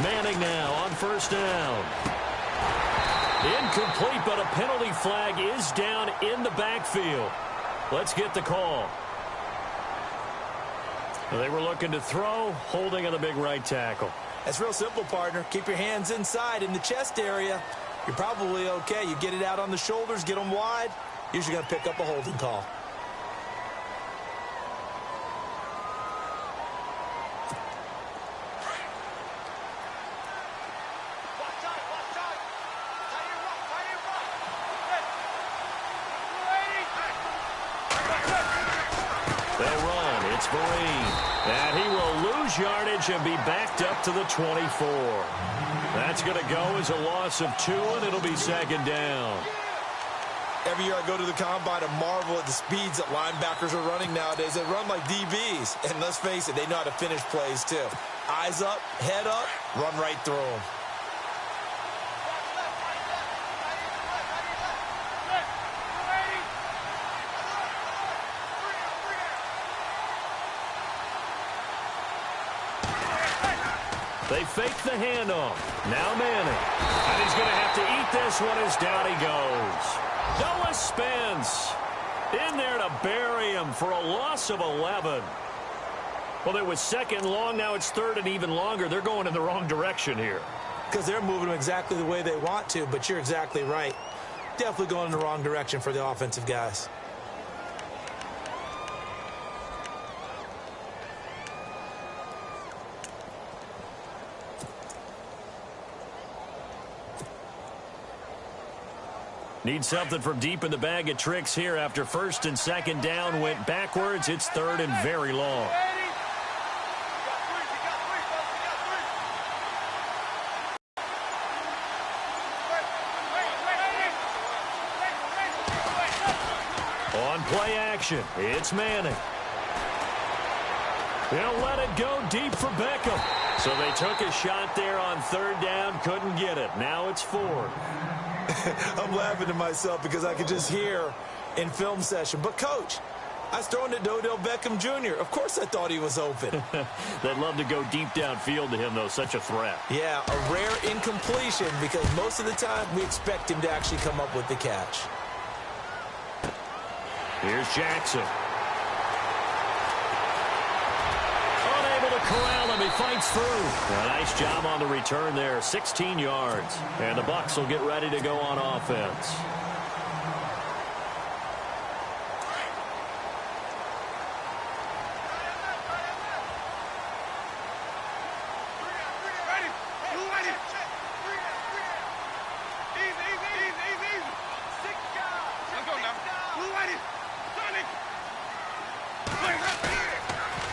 Manning now on first down. Incomplete, but a penalty flag is down in the backfield. Let's get the call. They were looking to throw, holding on the big right tackle. That's real simple, partner. Keep your hands inside in the chest area. You're probably okay. You get it out on the shoulders, get them wide. Usually going to pick up a holding call. They'll run. It's Marine. And he will lose yardage and be backed up to the 24. That's going to go as a loss of 2, and it'll be second down. Every year I go to the combine and marvel at the speeds that linebackers are running nowadays. They run like DBs. And let's face it, they know how to finish plays too. Eyes up, head up, run right through them. They fake the handoff. Now Manning. And he's going to have to eat this one as down he goes. Noah Spence in there to bury him for a loss of 11. Well, it was second long. Now it's third and even longer. They're going in the wrong direction here. Because they're moving them exactly the way they want to, but you're exactly right. Definitely going in the wrong direction for the offensive guys. Need something from deep in the bag of tricks here after first and second down went backwards. It's third and very long. On play action, it's Manning. He'll let it go deep for Beckham. So they took a shot there on third down, couldn't get it. Now it's 4. I'm laughing to myself because I could just hear in film session. But, Coach, I was throwing to Odell Beckham Jr. Of course I thought he was open. They'd love to go deep downfield to him, though. Such a threat. Yeah, a rare incompletion because most of the time we expect him to actually come up with the catch. Here's Jackson. Unable to corral him. He fights through. A nice job on the return there. 16 yards. And the Bucs will get ready to go on offense.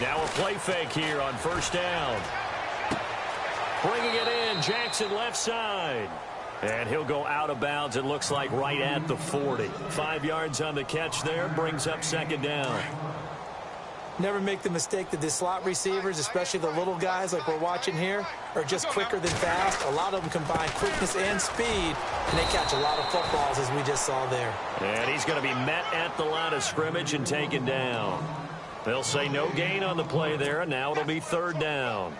Now a play fake here on first down. Bringing it in, Jackson left side. And he'll go out of bounds, it looks like right at the 40. 5 yards on the catch there, brings up second down. Never make the mistake that the slot receivers, especially the little guys like we're watching here, are just quicker than fast. A lot of them combine quickness and speed, and they catch a lot of footballs as we just saw there. And he's going to be met at the line of scrimmage and taken down. They'll say no gain on the play there, and now it'll be third down.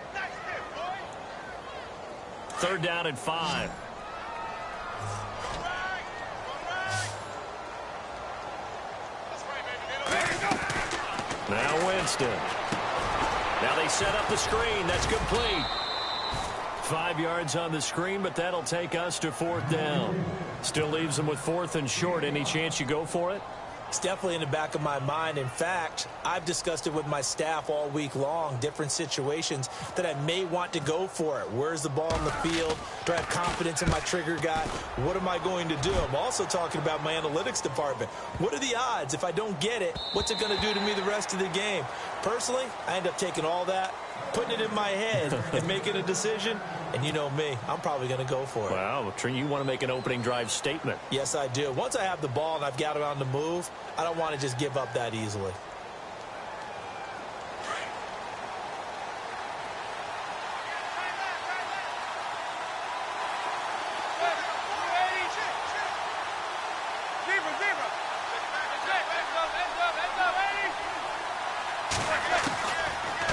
Third down and 5. Now Winston. Now they set up the screen. That's complete. 5 yards on the screen, but that'll take us to fourth down. Still leaves them with fourth and short. Any chance you go for it? It's definitely in the back of my mind. In fact, I've discussed it with my staff all week long, different situations that I may want to go for it. Where's the ball in the field? Do I have confidence in my trigger guy? What am I going to do? I'm also talking about my analytics department. What are the odds? If I don't get it, what's it going to do to me the rest of the game? Personally, I end up taking all that, putting it in my head, and making a decision. And you know me, I'm probably going to go for it. Wow, you want to make an opening drive statement. Yes, I do. Once I have the ball and I've got it on the move, I don't want to just give up that easily.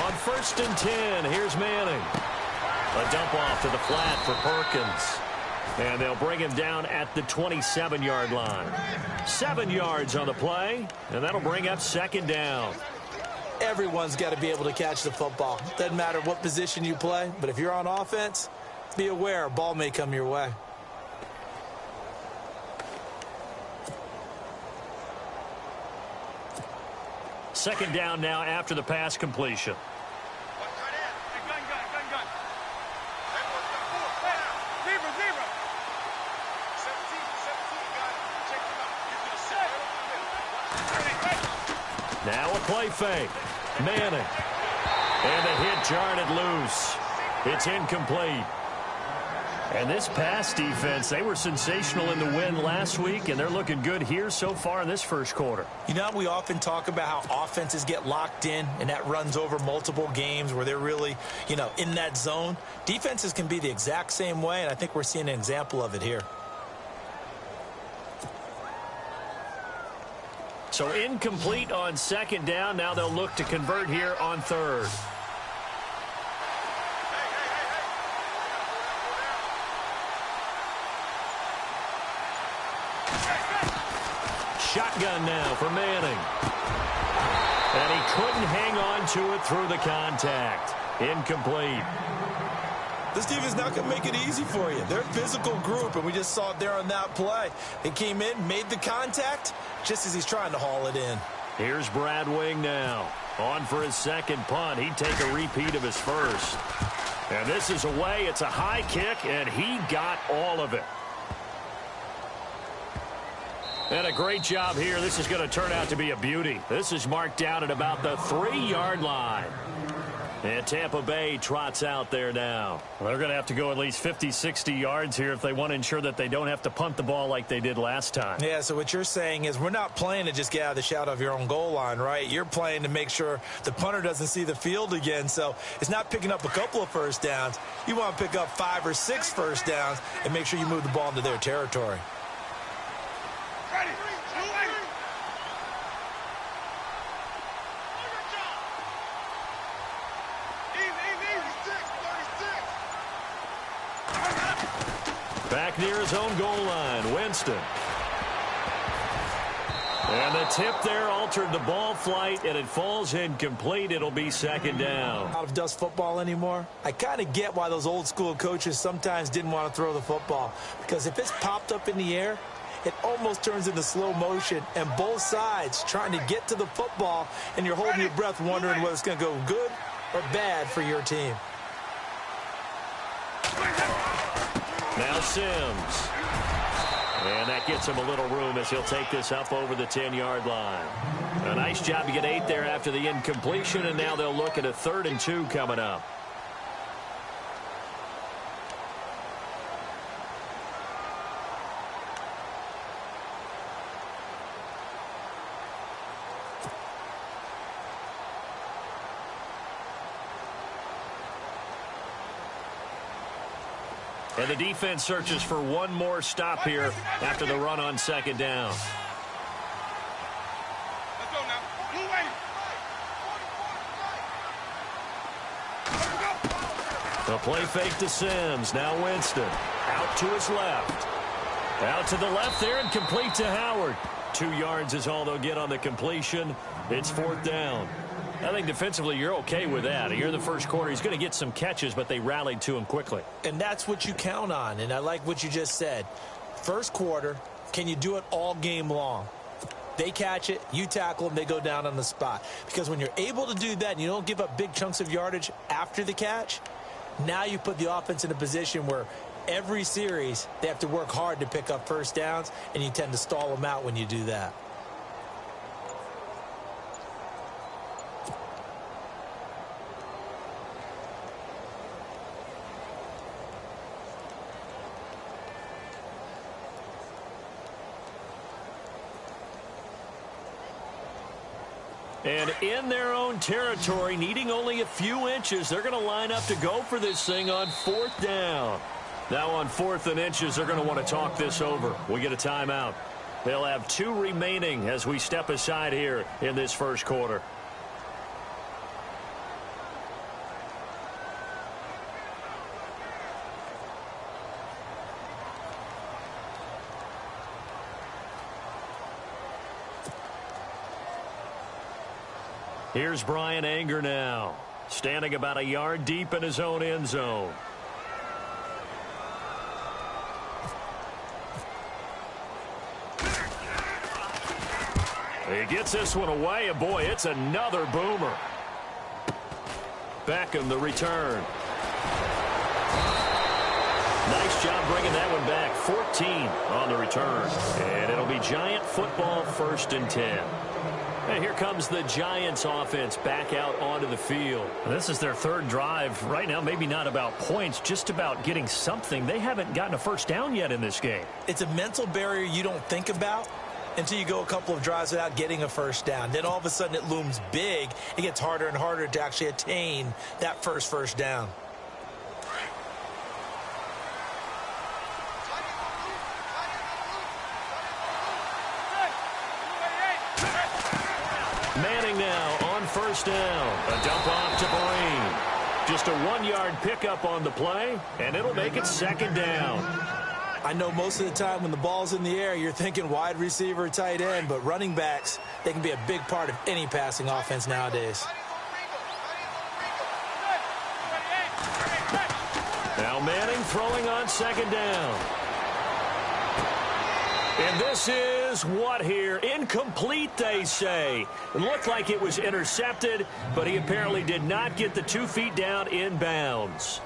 On first and 10, here's Manning. A dump off to the flat for Perkins. And they'll bring him down at the 27-yard line. 7 yards on the play, and that'll bring up second down. Everyone's got to be able to catch the football. Doesn't matter what position you play, but if you're on offense, be aware a ball may come your way. Second down now after the pass completion. Now a play fake. Manning. And the hit jarred it loose. It's incomplete. And this pass defense, they were sensational in the win last week, and they're looking good here so far in this first quarter. You know, we often talk about how offenses get locked in, and that runs over multiple games where they're really, in that zone. Defenses can be the exact same way, and I think we're seeing an example of it here. So incomplete on second down. Now they'll look to convert here on third. Shotgun now for Manning. And he couldn't hang on to it through the contact. Incomplete. This team is not going to make it easy for you. They're a physical group, and we just saw it there on that play. They came in, made the contact, just as he's trying to haul it in. Here's Brad Wing now. On for his second punt. He'd take a repeat of his first. And this is away. It's a high kick, and he got all of it. And a great job here. This is going to turn out to be a beauty. This is marked down at about the 3-yard line. And Tampa Bay trots out there now. Well, they're going to have to go at least 50, 60 yards here if they want to ensure that they don't have to punt the ball like they did last time. Yeah, so what you're saying is we're not playing to just get out of the shadow of your own goal line, right? You're playing to make sure the punter doesn't see the field again. So it's not picking up a couple of first downs. You want to pick up 5 or 6 first downs and make sure you move the ball into their territory. Back near his own goal line, Winston. And the tip there altered the ball flight, and it falls incomplete. It'll be second down. Out of dust football anymore. I kind of get why those old school coaches sometimes didn't want to throw the football, because if it's popped up in the air, it almost turns into slow motion, and both sides trying to get to the football, and you're holding your breath wondering whether it's going to go good or bad for your team. Now Sims. And that gets him a little room as he'll take this up over the 10-yard line. A nice job to get 8 there after the incompletion, and now they'll look at a 3rd and 2 coming up. And the defense searches for one more stop here after the run on second down. Let's go now. Blue way. The play fake to Sims. Now Winston. Out to his left. Out to the left there and complete to Howard. 2 yards is all they'll get on the completion. It's 4th down. I think defensively you're okay with that. You're in the first quarter. He's going to get some catches, but they rallied to him quickly. And that's what you count on, and I like what you just said. First quarter, can you do it all game long? They catch it, you tackle them, they go down on the spot. Because when you're able to do that and you don't give up big chunks of yardage after the catch, now you put the offense in a position where every series they have to work hard to pick up first downs, and you tend to stall them out when you do that. And in their own territory, needing only a few inches, they're going to line up to go for this thing on 4th down. Now on 4th and inches, they're going to want to talk this over. We get a timeout. They'll have 2 remaining as we step aside here in this first quarter. Here's Brian Anger now, standing about a yard deep in his own end zone. He gets this one away, and boy, it's another boomer. Beckham, the return. Nice job bringing that one back. 14 on the return. And it'll be Giant football, 1st and 10. And here comes the Giants offense back out onto the field. This is their 3rd drive. Right now, maybe not about points, just about getting something. They haven't gotten a first down yet in this game. It's a mental barrier you don't think about until you go a couple of drives without getting a first down. Then all of a sudden it looms big. It gets harder and harder to actually attain that first down. Manning now on 1st down. A dump off to Breen. Just a 1-yard pickup on the play, and it'll make it 2nd down. I know most of the time when the ball's in the air, you're thinking wide receiver, tight end, but running backs, they can be a big part of any passing offense nowadays. Now Manning throwing on 2nd down. And this is what here? Incomplete, they say. It looked like it was intercepted, but he apparently did not get the 2 feet down in bounds.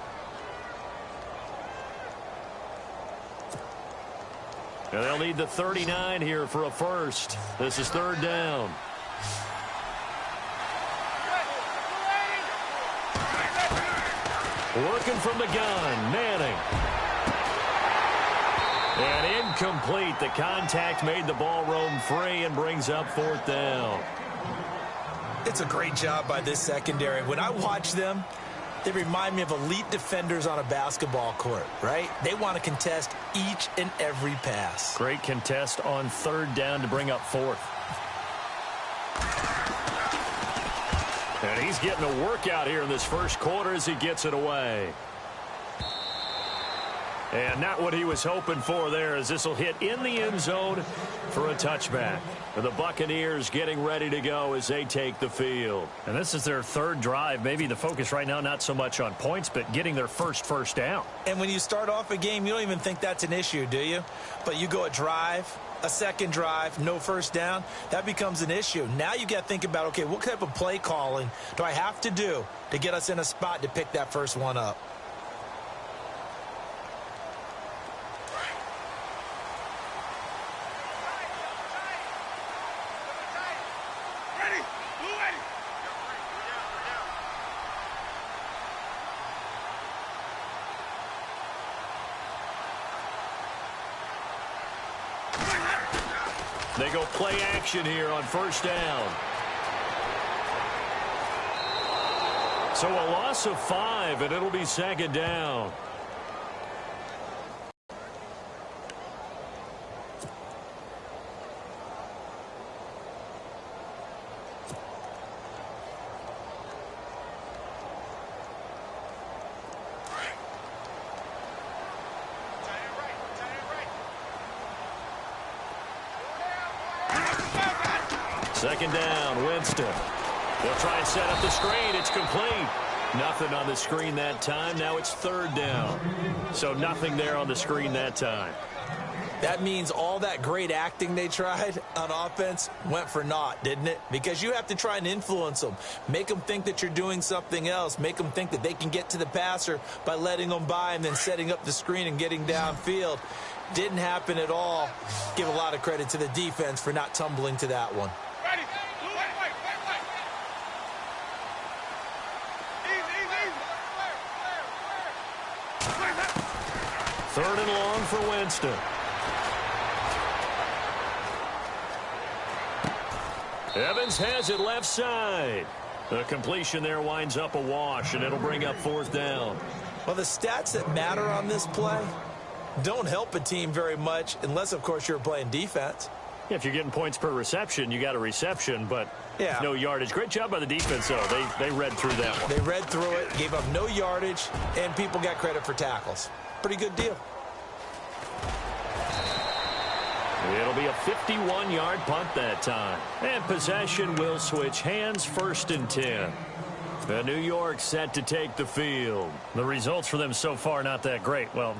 And they'll need the 39 here for a first. This is 3rd down. Working from the gun, Manning. And incomplete. The contact made the ball roam free and brings up 4th down. It's a great job by this secondary. When I watch them, they remind me of elite defenders on a basketball court, right? They want to contest each and every pass. Great contest on 3rd down to bring up 4th. And he's getting a workout here in this first quarter as he gets it away. And not what he was hoping for there, as this will hit in the end zone for a touchback. And the Buccaneers getting ready to go as they take the field. And this is their 3rd drive. Maybe the focus right now not so much on points, but getting their first down. And when you start off a game, you don't even think that's an issue, do you? But you go a drive, a 2nd drive, no first down, that becomes an issue. Now you got to think about, okay, what type of play calling do I have to do to get us in a spot to pick that first one up? They go play action here on 1st down. So a loss of 5, and it'll be 2nd down. Second down, Winston. They'll try and set up the screen. It's complete. Nothing on the screen that time. Now it's 3rd down. So nothing there on the screen that time. That means all that great acting they tried on offense went for naught, didn't it? Because you have to try and influence them. Make them think that you're doing something else. Make them think that they can get to the passer by letting them by and then setting up the screen and getting downfield. Didn't happen at all. Give a lot of credit to the defense for not tumbling to that one. Third and long for Winston. Evans has it left side. The completion there winds up a wash, and it'll bring up 4th down. Well, the stats that matter on this play don't help a team very much unless, of course, you're playing defense. Yeah, if you're getting points per reception, you got a reception, but no yardage. Great job by the defense, though. They read through that one. They read through it, gave up no yardage, and people got credit for tackles. Pretty good deal. It'll be a 51-yard punt that time. And possession will switch hands, 1st and 10. The New York set to take the field. The results for them so far not that great. Well,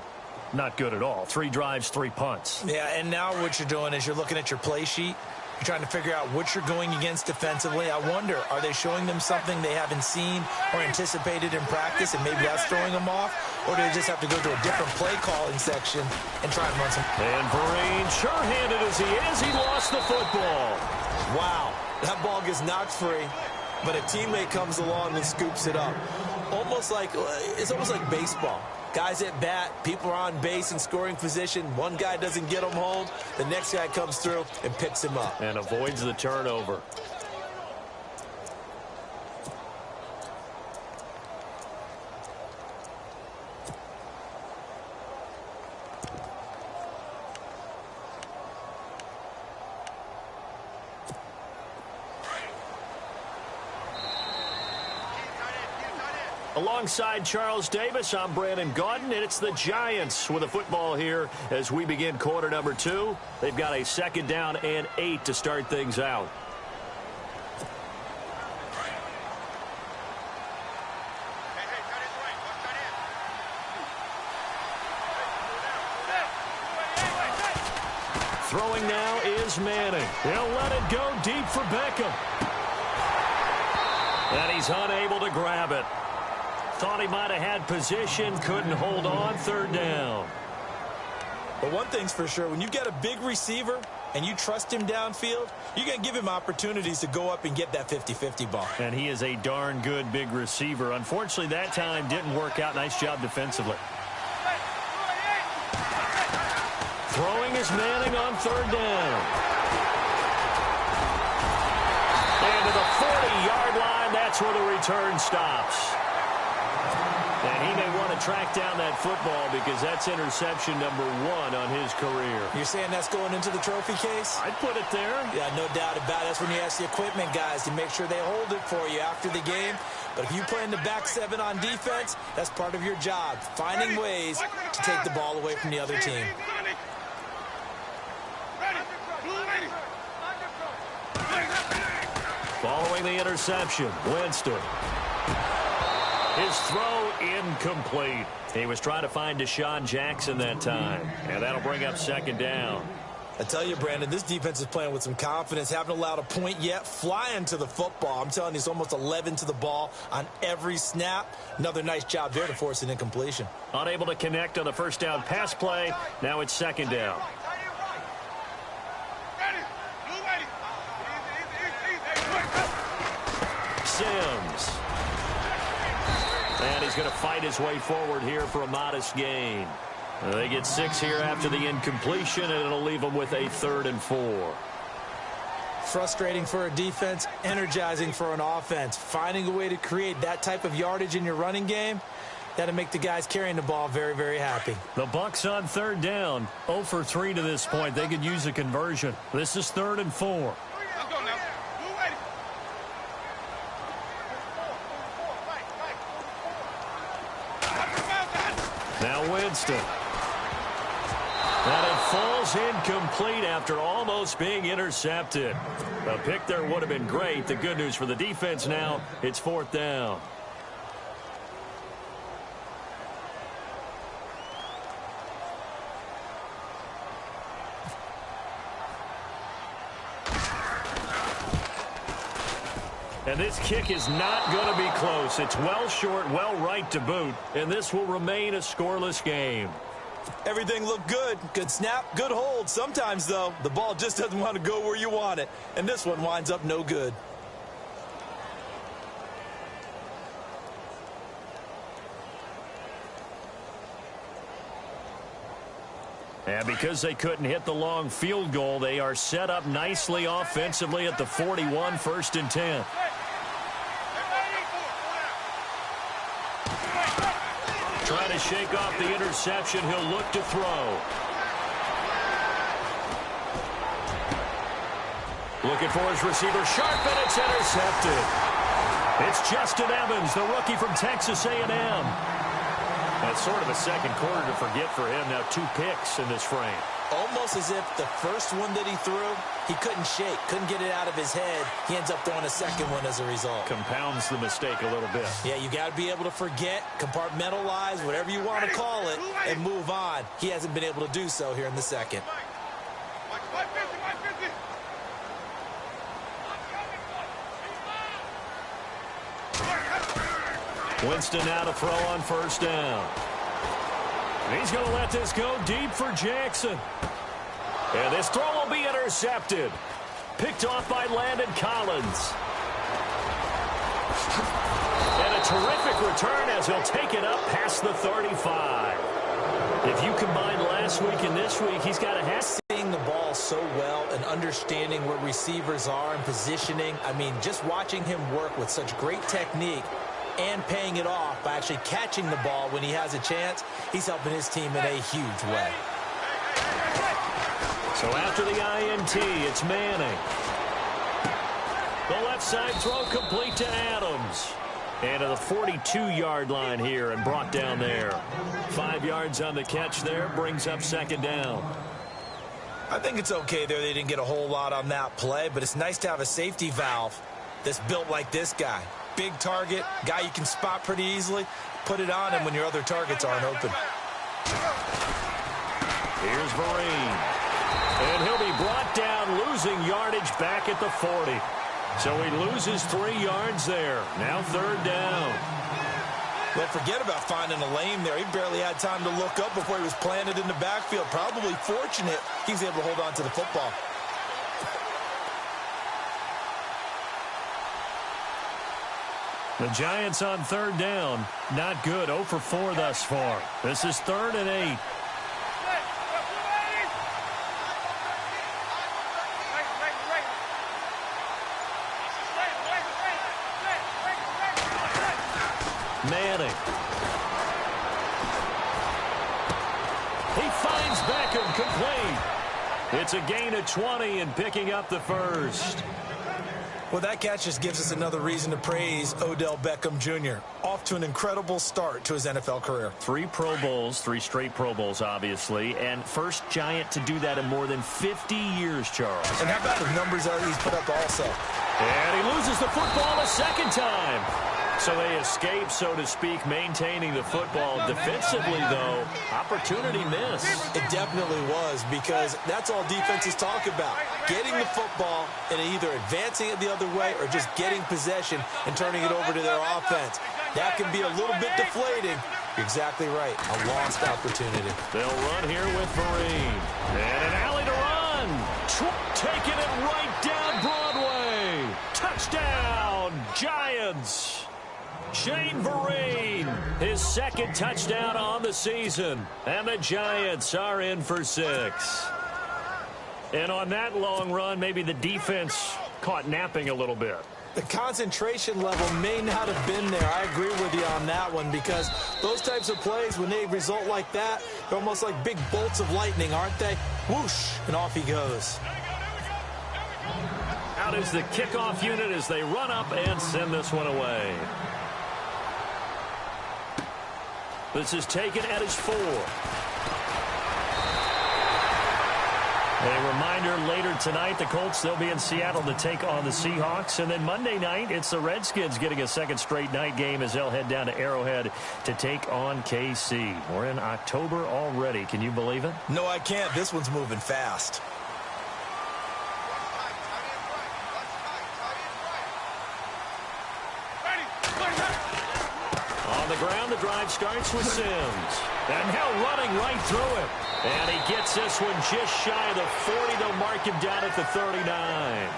not good at all. 3 drives, 3 punts. Yeah, and now what you're doing is you're looking at your play sheet. You're trying to figure out what you're going against defensively. I wonder, are they showing them something they haven't seen or anticipated in practice, and maybe that's throwing them off? Or do they just have to go to a different play calling section and try and run some? And Vereen, sure-handed as he is, he lost the football. Wow, that ball gets knocked free, but a teammate comes along and scoops it up. It's almost like baseball. Guys at bat, people are on base in scoring position. One guy doesn't get him home. The next guy comes through and picks him up. And avoids the turnover. Alongside Charles Davis, I'm Brandon Gaudin, and it's the Giants with a football here as we begin quarter number 2. They've got a 2nd down and 8 to start things out. Throwing now is Manning. He'll let it go deep for Beckham. And he's unable to grab it. Thought he might have had position, couldn't hold on, 3rd down. But one thing's for sure, when you've got a big receiver and you trust him downfield, you're going to give him opportunities to go up and get that 50-50 ball. And he is a darn good big receiver. Unfortunately, that time didn't work out. Nice job defensively. Throwing is Manning on 3rd down. And to the 40-yard line, that's where the return stops. And he may want to track down that football because that's interception number 1 on his career. You're saying that's going into the trophy case? I'd put it there. Yeah, no doubt about it. That's when you ask the equipment guys to make sure they hold it for you after the game. But if you play in the back 7 on defense, that's part of your job, finding ways to take the ball away from the other team. Following the interception, Winston. His throw incomplete. He was trying to find Deshaun Jackson that time. And that'll bring up 2nd down. I tell you, Brandon, this defense is playing with some confidence. Haven't allowed a point yet. Flying to the football. I'm telling you, it's almost 11 to the ball on every snap. Another nice job there to force an incompletion. Unable to connect on the 1st down pass play. Now it's 2nd down. Sims. And he's going to fight his way forward here for a modest gain. They get 6 here after the incompletion, and it'll leave them with a 3rd and 4. Frustrating for a defense, energizing for an offense. Finding a way to create that type of yardage in your running game, that'll make the guys carrying the ball very, very happy. The Bucs on 3rd down. 0 for 3 to this point. They could use a conversion. This is 3rd and 4. Now Winston. And it falls incomplete after almost being intercepted. A pick there would have been great. The good news for the defense now, it's 4th down. And this kick is not going to be close. It's well short, well right to boot. And this will remain a scoreless game. Everything looked good. Good snap, good hold. Sometimes, though, the ball just doesn't want to go where you want it. And this one winds up no good. And because they couldn't hit the long field goal, they are set up nicely offensively at the 41, 1st and 10. Trying to shake off the interception. He'll look to throw. Looking for his receiver. Sharp, and it's intercepted. It's Justin Evans, the rookie from Texas A&M. That's sort of a second quarter to forget for him. Now 2 picks in this frame. Almost as if the first one that he threw, he couldn't shake, couldn't get it out of his head. He ends up throwing a second one as a result. Compounds the mistake a little bit. Yeah, you got to be able to forget, compartmentalize, whatever you want to call it, and move on. He hasn't been able to do so here in the second. Winston now to throw on first down. He's going to let this go deep for Jackson. And this throw will be intercepted. Picked off by Landon Collins. And a terrific return as he'll take it up past the 35. If you combine last week and this week, he's got a hat. Seeing the ball so well and understanding where receivers are and positioning. I mean, just watching him work with such great technique and paying it off by actually catching the ball when he has a chance, he's helping his team in a huge way. So after the INT, it's Manning. The left side throw complete to Adams. And to the 42-yard line here and brought down there. 5 yards on the catch there, brings up second down. I think it's okay there. They didn't get a whole lot on that play, but it's nice to have a safety valve that's built like this guy. Big target, guy you can spot pretty easily. Put it on him when your other targets aren't open. Here's Vereen. And he'll be brought down, losing yardage back at the 40. So he loses 3 yards there. Now third down. Well, forget about finding a lane there. He barely had time to look up before he was planted in the backfield. Probably fortunate he was able to hold on to the football. The Giants on third down. Not good. 0 for 4 thus far. This is 3rd and 8. Manning. He finds Beckham complete. It's a gain of 20 and picking up the first. Well, that catch just gives us another reason to praise Odell Beckham Jr. Off to an incredible start to his NFL career. 3 Pro Bowls, 3 straight Pro Bowls, obviously, and first Giant to do that in more than 50 years, Charles. And how about the numbers that he's put up also? And he loses the football a second time. So they escape, so to speak, maintaining the football. Defensively, though, opportunity missed. It definitely was, because that's all defenses talk about. Getting the football and either advancing it the other way or just getting possession and turning it over to their offense. That can be a little bit deflating. You're exactly right. A lost opportunity. They'll run here with Vereen. And an alley to run. Taking it right down Broadway. Touchdown, Giants. Shane Vereen, his second touchdown on the season. And the Giants are in for 6. And on that long run, maybe the defense caught napping a little bit. The concentration level may not have been there. I agree with you on that one, because those types of plays, when they result like that, they're almost like big bolts of lightning, aren't they? Whoosh, and off he goes. Out is the kickoff unit as they run up and send this one away. This is taken at his 4. A reminder, later tonight, the Colts, they'll be in Seattle to take on the Seahawks. And then Monday night, it's the Redskins getting a second straight night game as they'll head down to Arrowhead to take on KC. We're in October already. Can you believe it? No, I can't. This one's moving fast. On the ground, the drive starts with Sims. And now running right through it. And he gets this one just shy of the 40. They'll mark him down at the 39.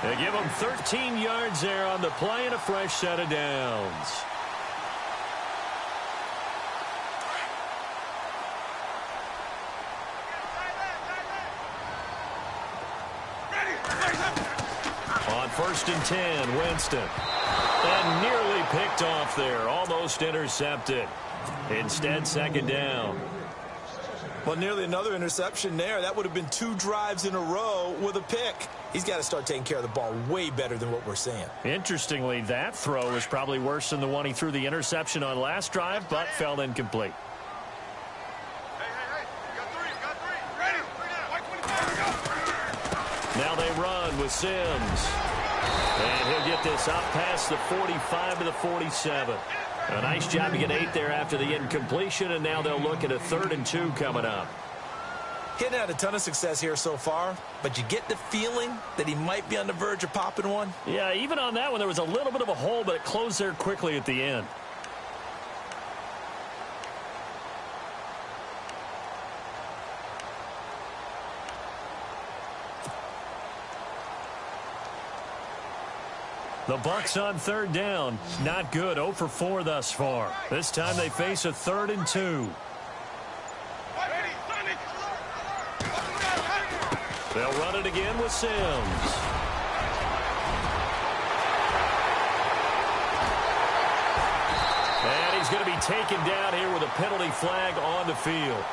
They give him 13 yards there on the play and a fresh set of downs. On 1st and 10, Winston. And nearly picked off there. Almost intercepted. Instead, second down. Well, nearly another interception there. That would have been 2 drives in a row with a pick. He's got to start taking care of the ball way better than what we're seeing. Interestingly, that throw is probably worse than the one he threw the interception on last drive, but fell incomplete. Hey, you got 3, Ready? with Sims. And he'll get this up past the 45 to the 47. A nice job to get 8 there after the incompletion, and now they'll look at a 3rd and 2 coming up. Hitting had a ton of success here so far, but you get the feeling that he might be on the verge of popping one. Yeah, even on that one, there was a little bit of a hole, but it closed there quickly at the end. The Bucks on 3rd down. Not good. 0 for 4 thus far. This time they face a 3rd and 2. They'll run it again with Sims. And he's going to be taken down here with a penalty flag on the field.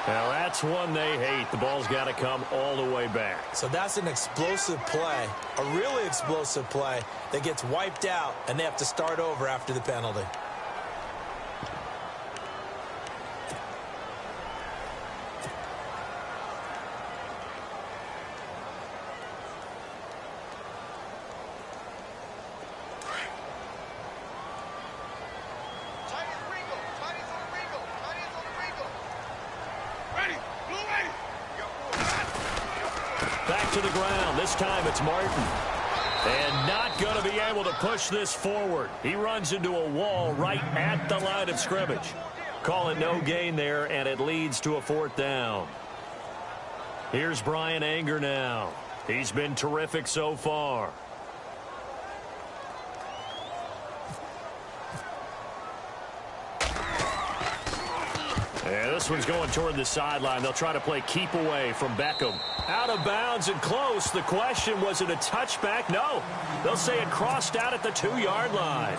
Now, that's one they hate. The ball's got to come all the way back. So that's an explosive play, a really explosive play that gets wiped out, and they have to start over after the penalty. Back to the ground. This time it's Martin. And not going to be able to push this forward. He runs into a wall right at the line of scrimmage. Call it no gain there, and it leads to a 4th down. Here's Brian Anger now. He's been terrific so far. And this one's going toward the sideline. They'll try to play keep away from Beckham. Out of bounds and close. The question, was it a touchback? No. They'll say it crossed out at the 2-yard line.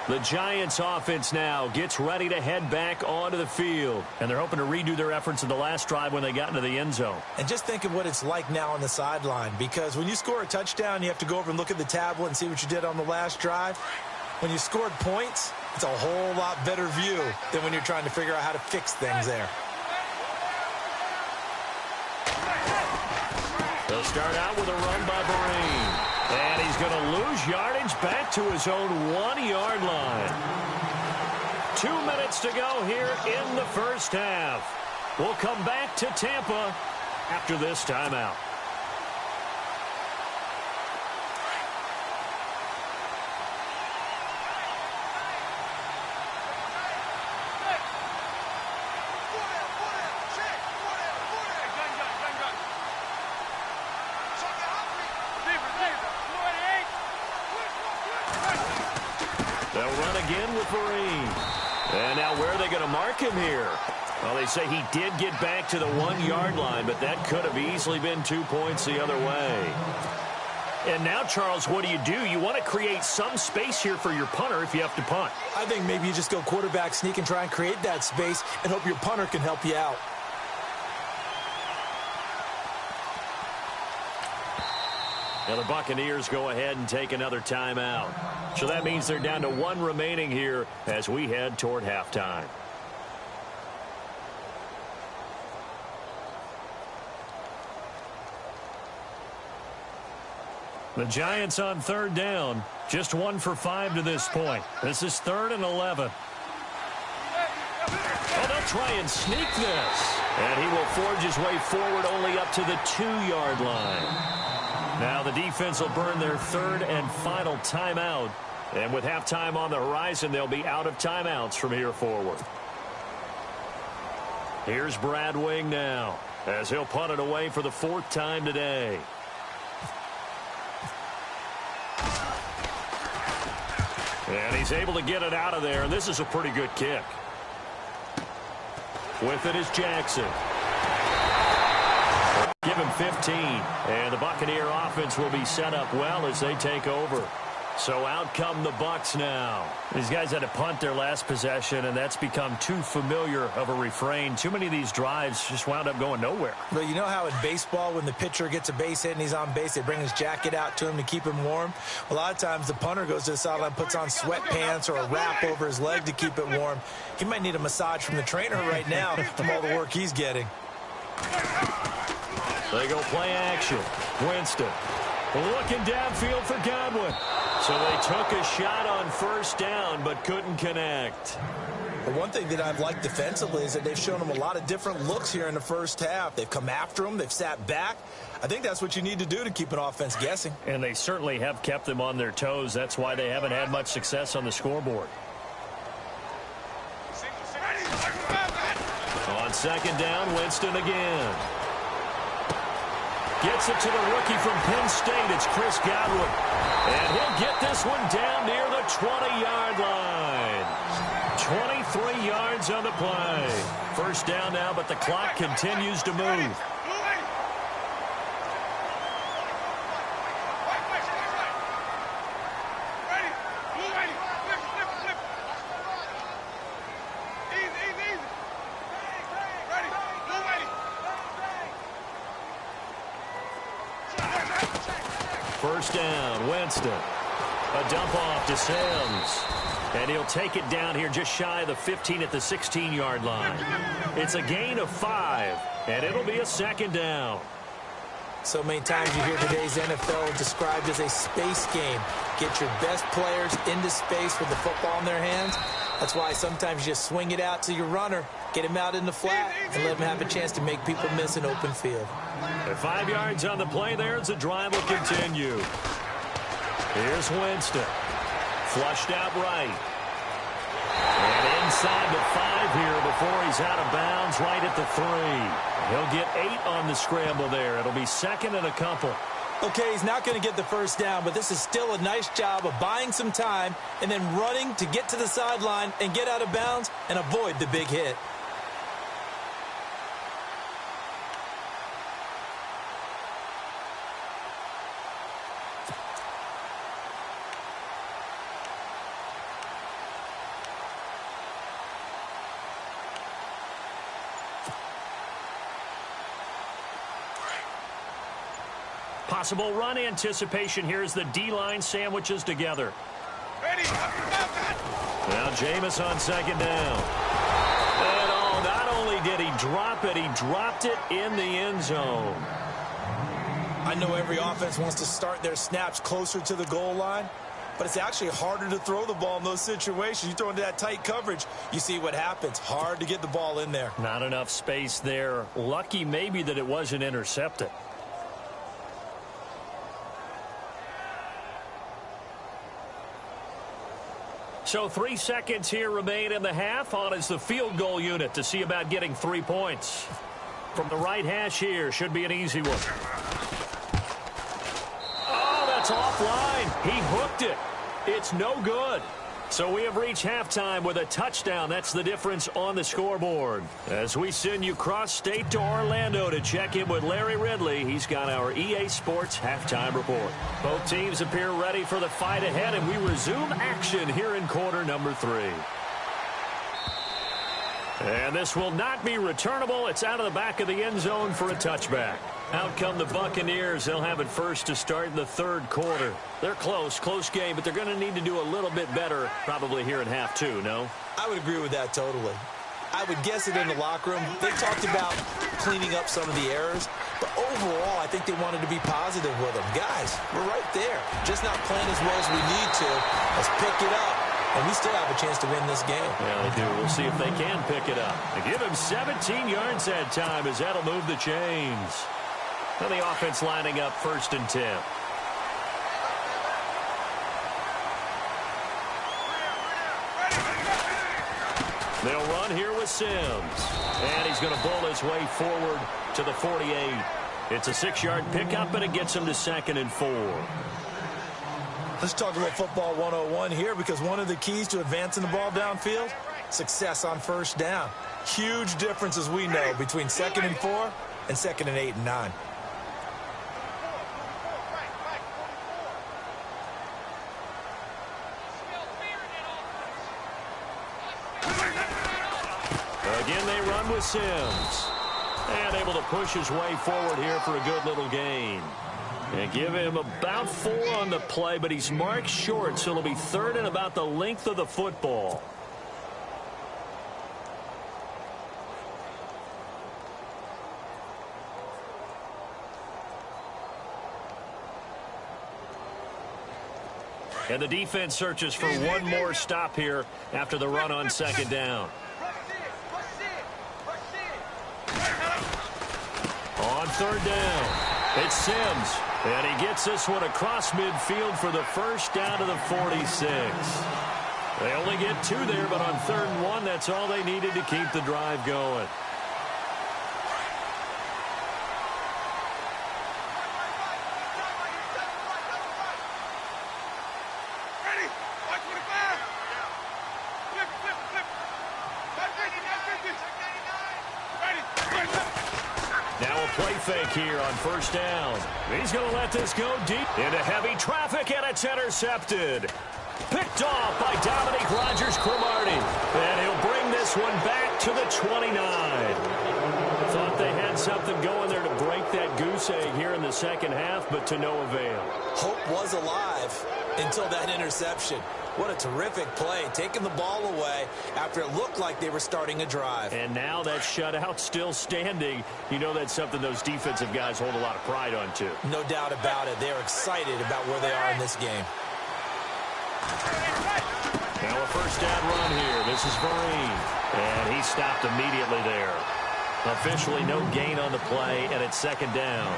The Giants offense now gets ready to head back onto the field. And they're hoping to redo their efforts in the last drive when they got into the end zone. And just think of what it's like now on the sideline, because when you score a touchdown, you have to go over and look at the tablet and see what you did on the last drive. When you scored points, it's a whole lot better view than when you're trying to figure out how to fix things there. They'll start out with a run by Vereen. And he's going to lose yardage back to his own 1-yard line. 2 minutes to go here in the first half. We'll come back to Tampa after this timeout. They'll run again with Vereen. And now where are they going to mark him here? Well, they say he did get back to the 1-yard line, but that could have easily been 2 points the other way. And now, Charles, what do? You want to create some space here for your punter if you have to punt. I think maybe you just go quarterback sneak and try and create that space and hope your punter can help you out. Now the Buccaneers go ahead and take another timeout. So that means they're down to 1 remaining here as we head toward halftime. The Giants on 3rd down. Just 1 for 5 to this point. This is 3rd and 11. Oh, they'll try and sneak this. And he will forge his way forward only up to the 2-yard line. Now the defense will burn their 3rd and final timeout. And with halftime on the horizon, they'll be out of timeouts from here forward. Here's Brad Wing now as he'll punt it away for the 4th time today. And he's able to get it out of there, and this is a pretty good kick. With it is Jackson. Give him 15, and the Buccaneer offense will be set up well as they take over. So out come the Bucs now. These guys had to punt their last possession, and that's become too familiar of a refrain. Too many of these drives just wound up going nowhere. But you know how in baseball, when the pitcher gets a base hit and he's on base, they bring his jacket out to him to keep him warm? A lot of times the punter goes to the sideline, puts on sweatpants or a wrap over his leg to keep it warm. He might need a massage from the trainer right now from all the work he's getting. They go play action. Winston looking downfield for Godwin. So they took a shot on first down but couldn't connect. The one thing that I've liked defensively is that they've shown them a lot of different looks here in the first half. They've come after them. They've sat back. I think that's what you need to do to keep an offense guessing. And they certainly have kept them on their toes. That's why they haven't had much success on the scoreboard. On second down, Winston again. Gets it to the rookie from Penn State. It's Chris Godwin. And he'll get this one down near the 20-yard line. 23 yards on the play. First down now, but the clock continues to move. First down, Winston. A dump off to Sims. And he'll take it down here just shy of the 15 at the 16-yard line. It's a gain of 5, and it'll be a second down. So many times you hear today's NFL described as a space game. Get your best players into space with the football in their hands. That's why sometimes you just swing it out to your runner, get him out in the flat, and let him have a chance to make people miss an open field. At 5 yards on the play there as the drive will continue. Here's Winston. Flushed out right. And inside the 5 here before he's out of bounds right at the 3. He'll get 8 on the scramble there. It'll be second and a couple. Okay, he's not going to get the first down, but this is still a nice job of buying some time and then running to get to the sideline and get out of bounds and avoid the big hit. Possible run anticipation here as the D-line sandwiches together. Now Jameis on second down. And oh, not only did he drop it, he dropped it in the end zone. I know every offense wants to start their snaps closer to the goal line, but it's actually harder to throw the ball in those situations. You throw into that tight coverage, you see what happens. Hard to get the ball in there. Not enough space there. Lucky maybe that it wasn't intercepted. So 3 seconds here remain in the half. On is the field goal unit to see about getting 3 points. From the right hash here, should be an easy one. Oh, that's offline. He hooked it. It's no good. So we have reached halftime with a touchdown. That's the difference on the scoreboard. As we send you cross-state to Orlando to check in with Larry Ridley, he's got our EA Sports halftime report. Both teams appear ready for the fight ahead, and we resume action here in quarter number 3. And this will not be returnable. It's out of the back of the end zone for a touchback. Out come the Buccaneers. They'll have it first to start the third quarter. They're close game, but they're going to need to do a little bit better probably here in half 2, no? I would agree with that totally. I would guess it in the locker room. They talked about cleaning up some of the errors, but overall, I think they wanted to be positive with them. Guys, we're right there. Just not playing as well as we need to. Let's pick it up, and we still have a chance to win this game. Yeah, they do. We'll see if they can pick it up. They give him 17 yards that time as that'll move the chains. And the offense lining up 1st and 10. They'll run here with Sims. And he's going to bull his way forward to the 48. It's a 6-yard pickup, and it gets him to 2nd and 4. Let's talk about football 101 here, because one of the keys to advancing the ball downfield, success on first down. Huge difference, as we know, between 2nd and 4 and 2nd and 8 and 9. Again, they run with Sims. And able to push his way forward here for a good little gain. And give him about 4 on the play, but he's marked short, so it'll be 3rd and about the length of the football. And the defense searches for one more stop here after the run on second down. On third down, it's Sims. And he gets this one across midfield for the first down to the 46. They only get 2 there, but on 3rd and 1, that's all they needed to keep the drive going. Now a play fake here on first down. He's going to let this go deep into heavy traffic, and it's intercepted. Picked off by Dominique Rodgers-Cromartie. And he'll bring this one back to the 29. Thought they had something going there to break that goose egg here in the second half, but to no avail. Hope was alive until that interception. What a terrific play, taking the ball away after it looked like they were starting a drive. And now that shutout still standing. You know that's something those defensive guys hold a lot of pride on, too. No doubt about it. They're excited about where they are in this game. Now a first down run here. This is Vereen. And he stopped immediately there. Officially no gain on the play, and it's second down.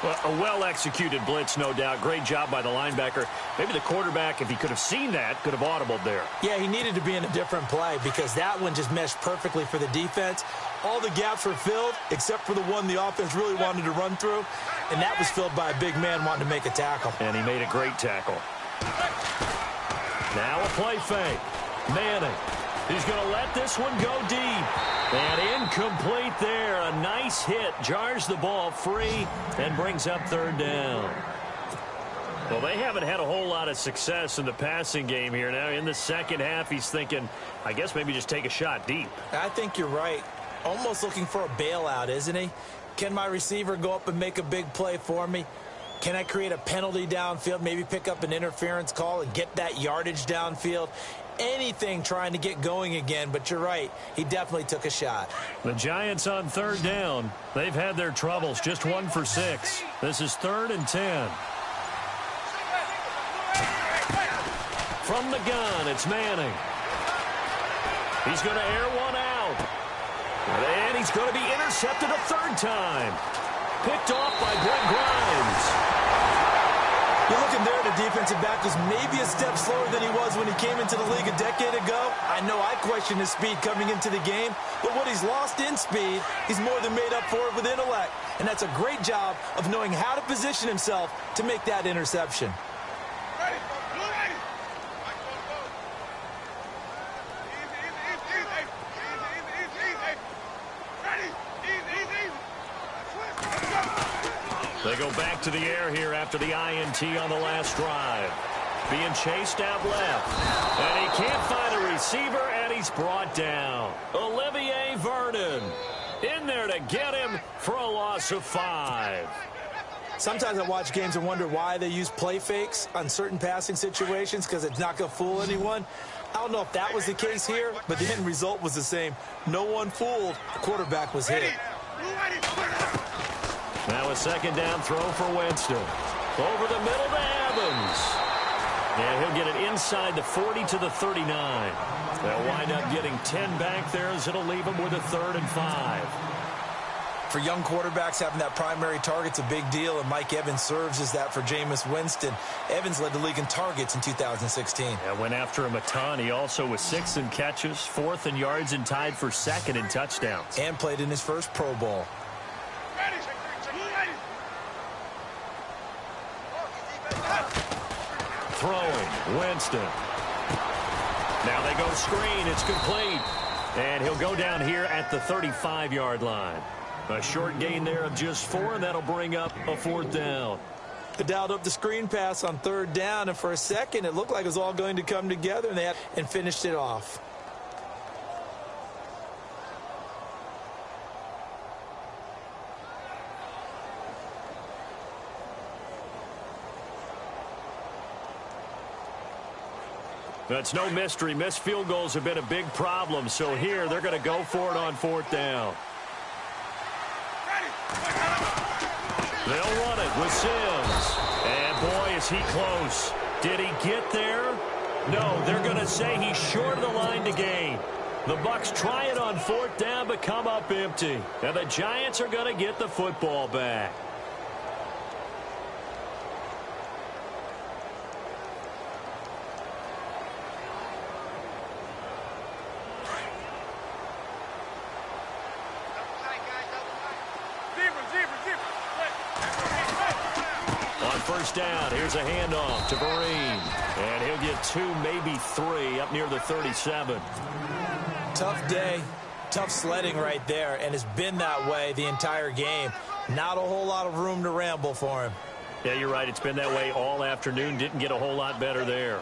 Well, a well-executed blitz, no doubt. Great job by the linebacker. Maybe the quarterback, if he could have seen that, could have audibled there. Yeah, he needed to be in a different play because that one just meshed perfectly for the defense. All the gaps were filled except for the one the offense really wanted to run through, and that was filled by a big man wanting to make a tackle. And he made a great tackle. Now a play fake. Manning. He's going to let this one go deep. And incomplete there. A nice hit. Jars the ball free and brings up third down. Well, they haven't had a whole lot of success in the passing game here. Now in the second half, he's thinking, I guess maybe just take a shot deep. I think you're right. Almost looking for a bailout, isn't he? Can my receiver go up and make a big play for me? Can I create a penalty downfield, maybe pick up an interference call and get that yardage downfield? Anything trying to get going again, but you're right. He definitely took a shot. The Giants on third down. They've had their troubles. Just 1 for 6. This is 3rd and 10. From the gun, it's Manning. He's going to air one out. And he's going to be intercepted a 3rd time. Picked off by Brent Grimes. You're looking there at a defensive back who's maybe a step slower than he was when he came into the league a decade ago. I know I questioned his speed coming into the game, but what he's lost in speed, he's more than made up for it with intellect. And that's a great job of knowing how to position himself to make that interception. They go back to the air here after the INT on the last drive. Being chased out left. And he can't find a receiver, and he's brought down. Olivier Vernon in there to get him for a loss of 5. Sometimes I watch games and wonder why they use play fakes on certain passing situations because it's not going to fool anyone. I don't know if that was the case here, but the end result was the same. No one fooled. The quarterback was hit. Now a second down throw for Winston. Over the middle to Evans. And he'll get it inside the 40 to the 39. They'll wind up getting 10 back there as it'll leave them with a 3rd and 5. For young quarterbacks, having that primary target's a big deal, and Mike Evans serves as that for Jameis Winston. Evans led the league in targets in 2016. Yeah, went after him a ton. He also was 6th in catches, 4th in yards, and tied for 2nd in touchdowns. And played in his first Pro Bowl. Throwing, Winston. Now they go screen. It's complete. And he'll go down here at the 35-yard line. A short gain there of just 4, and that'll bring up a 4th down. They dialed up the screen pass on 3rd down, and for a second it looked like it was all going to come together, and finished it off. That's no mystery. Missed field goals have been a big problem. So here they're going to go for it on 4th down. They'll run it with Sims. And boy, is he close. Did he get there? No, they're going to say he's short of the line to gain. The Bucs try it on 4th down, but come up empty. And the Giants are going to get the football back. On 1st down, here's a handoff to Vereen. And he'll get 2, maybe 3 up near the 37. Tough day, tough sledding right there, and it's been that way the entire game. Not a whole lot of room to ramble for him. Yeah, you're right. It's been that way all afternoon. Didn't get a whole lot better there.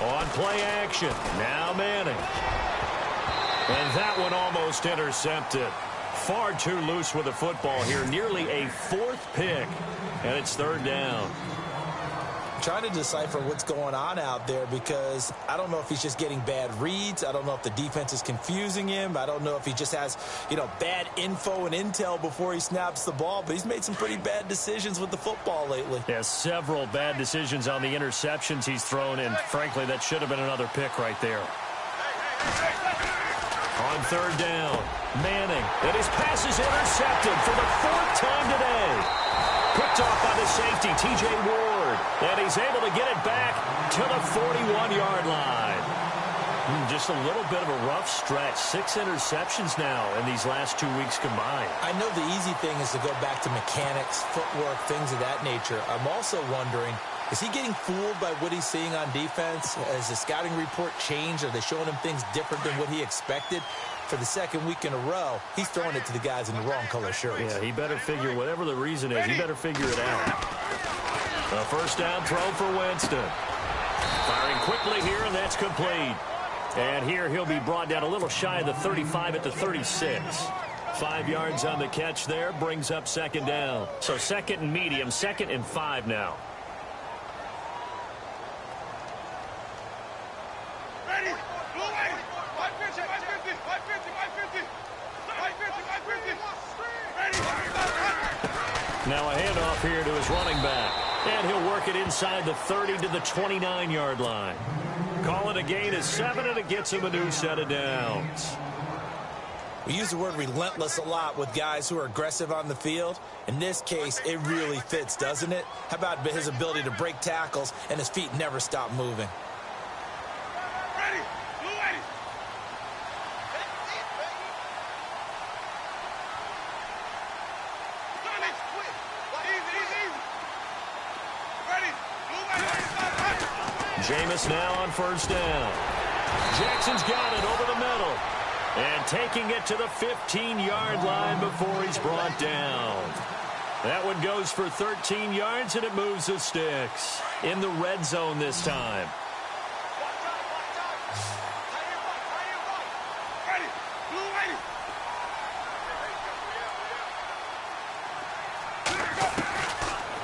On play action, now Manning. And that one almost intercepted. Far too loose with the football here. Nearly a 4th pick. And it's 3rd down. I'm trying to decipher what's going on out there because I don't know if he's just getting bad reads. I don't know if the defense is confusing him. I don't know if he just has, bad info and intel before he snaps the ball. But he's made some pretty bad decisions with the football lately. Yeah, several bad decisions on the interceptions he's thrown. And frankly, that should have been another pick right there. On 3rd down, Manning. And his pass is intercepted for the 4th time today. Picked off by the safety, T.J. Ward. And he's able to get it back to the 41-yard line. Just a little bit of a rough stretch. 6 interceptions now in these last 2 weeks combined. I know the easy thing is to go back to mechanics, footwork, things of that nature. I'm also wondering, is he getting fooled by what he's seeing on defense? Has the scouting report changed? Are they showing him things different than what he expected? For the 2nd week in a row, he's throwing it to the guys in the wrong color shirts. Yeah, he better figure, whatever the reason is, he better figure it out. A 1st down throw for Winston. Firing quickly here, and that's complete. And here he'll be brought down a little shy of the 35 at the 36. 5 yards on the catch there, brings up 2nd down. So 2nd and medium, 2nd and 5 now. Now a handoff here to his running back. And he'll work it inside the 30 to the 29-yard line. Call it a gain of 7, and it gets him a new set of downs. We use the word relentless a lot with guys who are aggressive on the field. In this case, it really fits, doesn't it? How about his ability to break tackles and his feet never stop moving? Jameis now on 1st down. Jackson's got it over the middle. And taking it to the 15-yard line before he's brought down. That one goes for 13 yards, and it moves the sticks. In the red zone this time.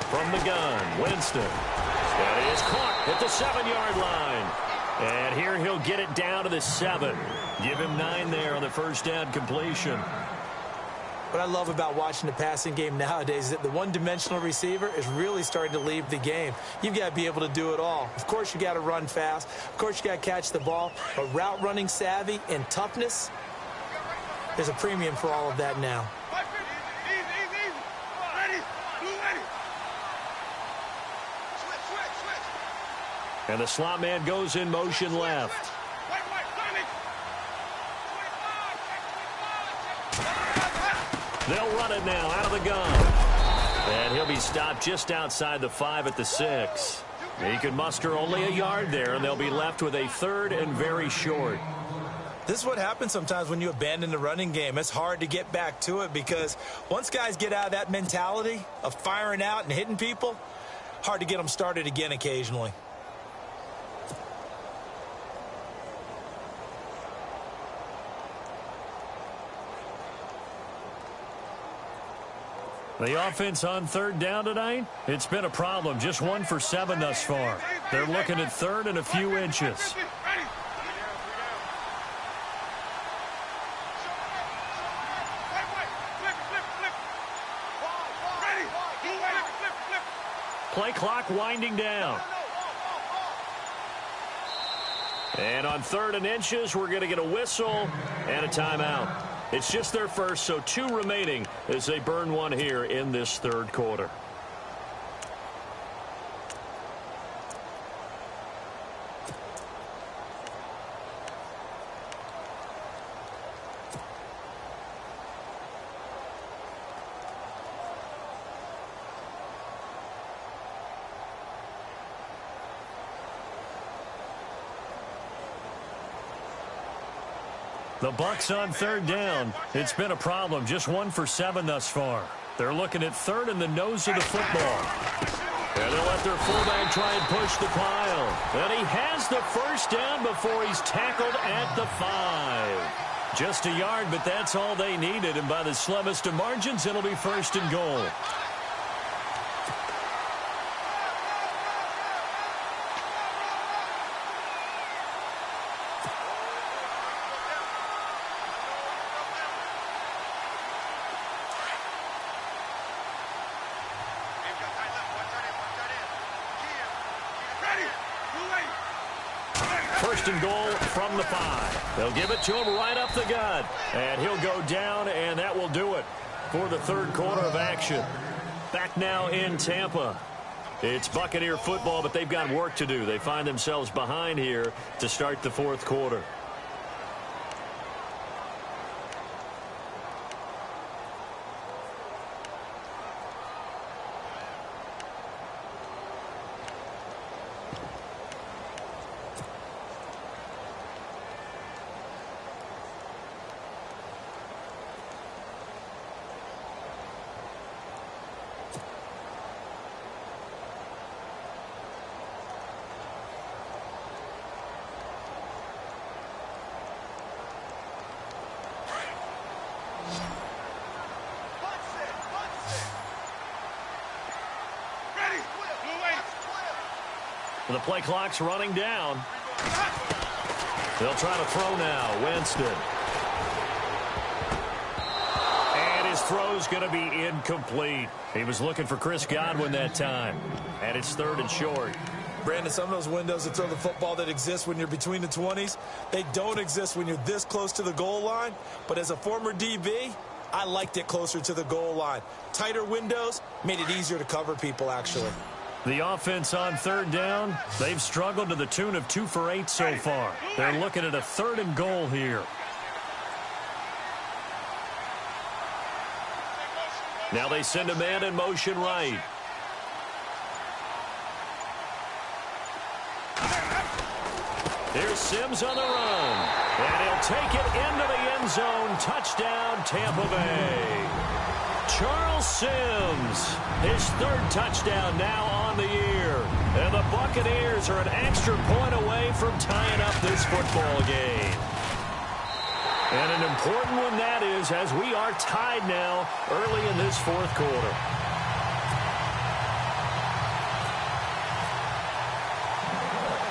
From the gun, Winston. That is caught at the 7-yard line. And here he'll get it down to the 7. Give him 9 there on the 1st down completion. What I love about watching the passing game nowadays is that the one-dimensional receiver is really starting to leave the game. You've got to be able to do it all. Of course, you got to run fast. Of course, you got to catch the ball. But route running savvy and toughness, there's a premium for all of that now. And the slot man goes in motion left. They'll run it now out of the gun. And he'll be stopped just outside the 5 at the 6. He can muster only a yard there, and they'll be left with a 3rd and very short. This is what happens sometimes when you abandon the running game. It's hard to get back to it because once guys get out of that mentality of firing out and hitting people, hard to get them started again occasionally. The offense on 3rd down tonight, it's been a problem. Just 1 for 7 thus far. They're looking at 3rd and a few inches. Play clock winding down. And on 3rd and inches, we're going to get a whistle and a timeout. It's just their first, so 2 remaining as they burn one here in this 3rd quarter. The Bucs on 3rd down. It's been a problem. Just 1 for 7 thus far. They're looking at 3rd in the nose of the football. And they'll let their fullback try and push the pile. And he has the first down before he's tackled at the 5. Just a yard, but that's all they needed. And by the slimmest of margins, it'll be 1st and goal. And goal from the 5. They'll give it to him right up the gut. And he'll go down, and that will do it for the 3rd quarter of action. Back now in Tampa. It's Buccaneer football, but they've got work to do. They find themselves behind here to start the 4th quarter. The play clock's running down. They'll try to throw now. Winston. And his throw's going to be incomplete. He was looking for Chris Godwin that time. And it's 3rd and short. Brandon, some of those windows to throw the football that exist when you're between the 20s, they don't exist when you're this close to the goal line. But as a former DB, I liked it closer to the goal line. Tighter windows made it easier to cover people, actually. The offense on 3rd down, they've struggled to the tune of 2 for 8 so far. They're looking at a 3rd and goal here. Now they send a man in motion right. Here's Sims on the run. And he'll take it into the end zone. Touchdown, Tampa Bay. Charles Sims, his 3rd touchdown now on the year. And the Buccaneers are an extra point away from tying up this football game. And an important one that is, as we are tied now early in this 4th quarter.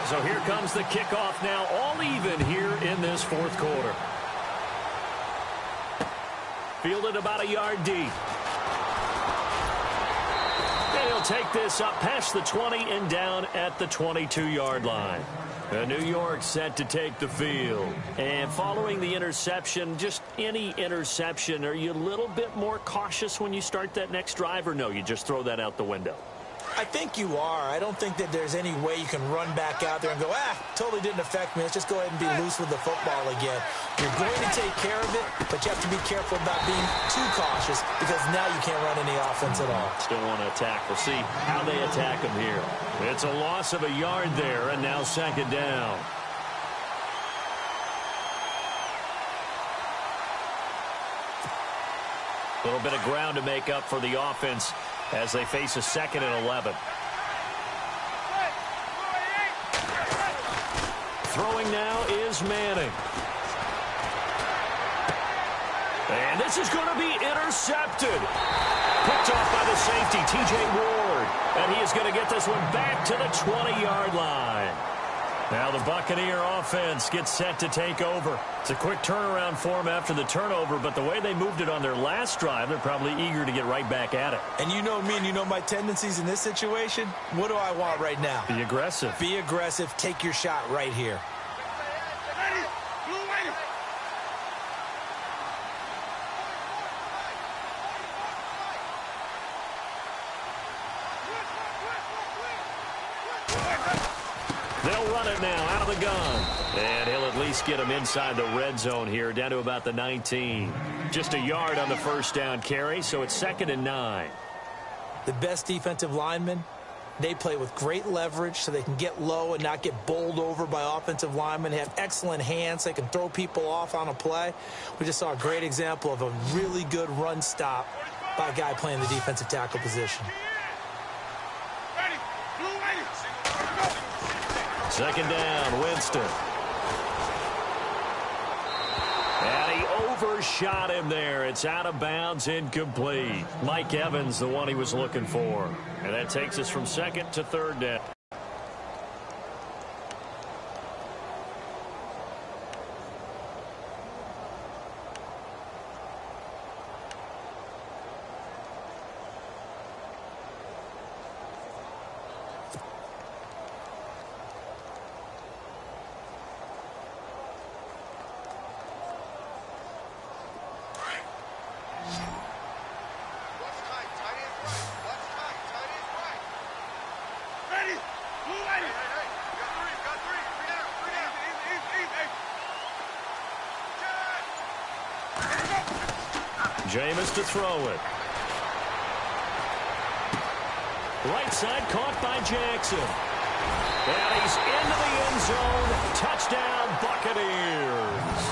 So here comes the kickoff now, all even here in this 4th quarter. Fielded about a yard deep. And he'll take this up past the 20 and down at the 22-yard line. New York set to take the field. And following the interception, just any interception, are you a little bit more cautious when you start that next drive, or no, you just throw that out the window? I think you are. I don't think that there's any way you can run back out there and go, totally didn't affect me. Let's just go ahead and be loose with the football again. You're going to take care of it, but you have to be careful about being too cautious because now you can't run any offense at all. Still want to attack. We'll see how they attack him here. It's a loss of a yard there, and now 2nd down. A little bit of ground to make up for the offense as they face a 2nd and 11. Throwing now is Manning. And this is going to be intercepted. Picked off by the safety, T.J. Ward. And he is going to get this one back to the 20-yard line. Now the Buccaneer offense gets set to take over. It's a quick turnaround for them after the turnover, but the way they moved it on their last drive, they're probably eager to get right back at it. And you know me and you know my tendencies in this situation. What do I want right now? Be aggressive. Be aggressive. Take your shot right here. They'll run it now out of the gun. And he'll at least get him inside the red zone here, down to about the 19. Just a yard on the first down carry, so it's 2nd and 9. The best defensive linemen, they play with great leverage so they can get low and not get bowled over by offensive linemen. They have excellent hands. They can throw people off on a play. We just saw a great example of a really good run stop by a guy playing the defensive tackle position. 2nd down, Winston. And he overshot him there. It's out of bounds, incomplete. Mike Evans, the one he was looking for. And that takes us from 2nd to 3rd down. Jameis to throw it. Right side caught by Jackson. And he's into the end zone. Touchdown, Buccaneers.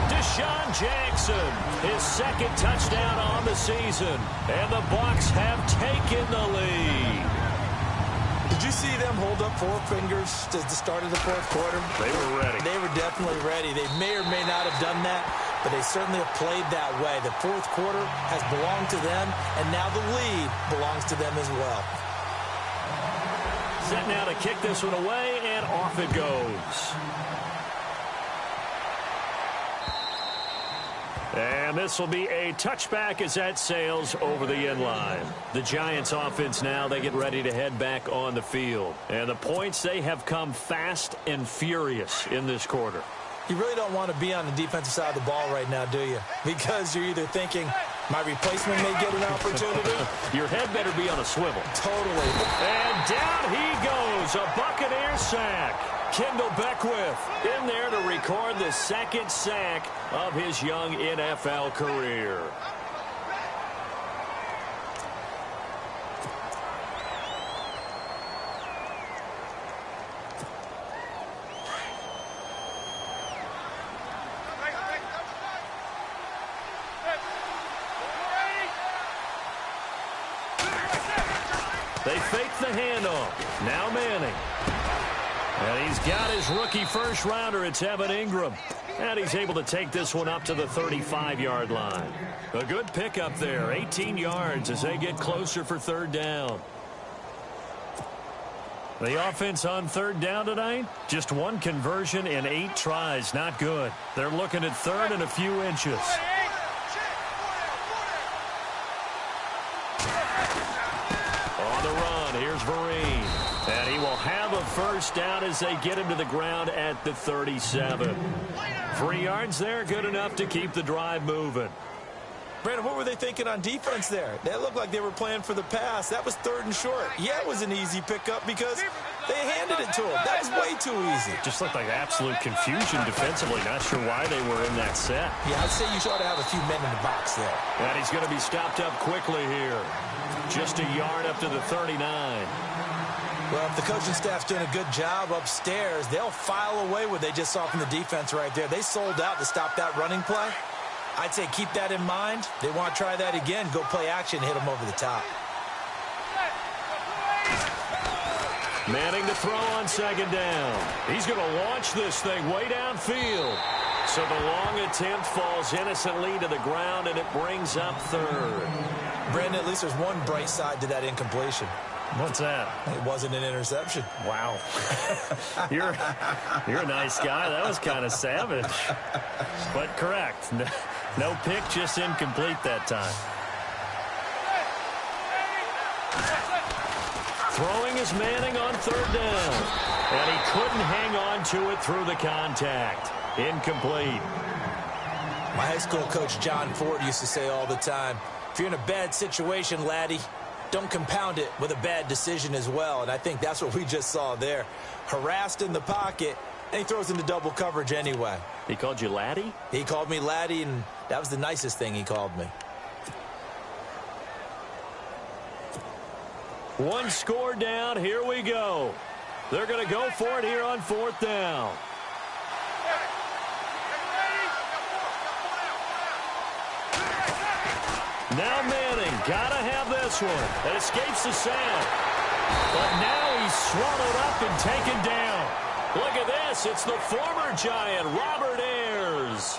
Deshaun Jackson, his 2nd touchdown on the season. And the Bucs have taken the lead. Did you see them hold up 4 fingers at the start of the 4th quarter? They were ready. They were definitely ready. They may or may not have done that, but they certainly have played that way. The 4th quarter has belonged to them, and now the lead belongs to them as well. Set now to kick this one away, and off it goes. And this will be a touchback as that sails over the end line. The Giants offense now, they get ready to head back on the field. And the points, they have come fast and furious in this quarter. You really don't want to be on the defensive side of the ball right now, do you? Because you're either thinking, my replacement may get an opportunity. Your head better be on a swivel. Totally. And down he goes, a Buccaneer sack. Kendall Beckwith in there to record the 2nd sack of his young NFL career. They fake the handoff. Now Manning. And he's got his rookie first-rounder. It's Evan Ingram. And he's able to take this one up to the 35-yard line. A good pickup there. 18 yards as they get closer for 3rd down. The offense on 3rd down tonight, just 1 conversion in 8 tries. Not good. They're looking at 3rd and a few inches. On the run, here's Vereen. And he will have a first down as they get him to the ground at the 37. 3 yards there, good enough to keep the drive moving. Brandon, what were they thinking on defense there? They looked like they were playing for the pass. That was 3rd and short. Yeah, it was an easy pickup because they handed it to him. That was way too easy. Just looked like absolute confusion defensively. Not sure why they were in that set. Yeah, I'd say you ought to have a few men in the box there. And he's going to be stopped up quickly here. Just a yard up to the 39. Well, if the coaching staff's doing a good job upstairs, they'll file away what they just saw from the defense right there. They sold out to stop that running play. I'd say keep that in mind. They want to try that again. Go play action, hit them over the top. Manning to throw on 2nd down. He's going to launch this thing way downfield. So the long attempt falls innocently to the ground, and it brings up 3rd. Brandon, at least there's one bright side to that incompletion. What's that? It wasn't an interception. Wow. You're a nice guy. That was kind of savage. But correct. No pick, just incomplete that time. Throwing is Manning on third down. And he couldn't hang on to it through the contact. Incomplete. My high school coach, John Ford, used to say all the time, if you're in a bad situation, laddie, don't compound it with a bad decision as well. And I think that's what we just saw there. Harassed in the pocket, and he throws into double coverage anyway. He called you laddie? He called me laddie, and that was the nicest thing he called me. One score down. Here we go. They're going to go for it here on fourth down. Now Manning, gotta have this one. That escapes the sack. But now he's swallowed up and taken down. Look at this. It's the former Giant, Robert Ayers,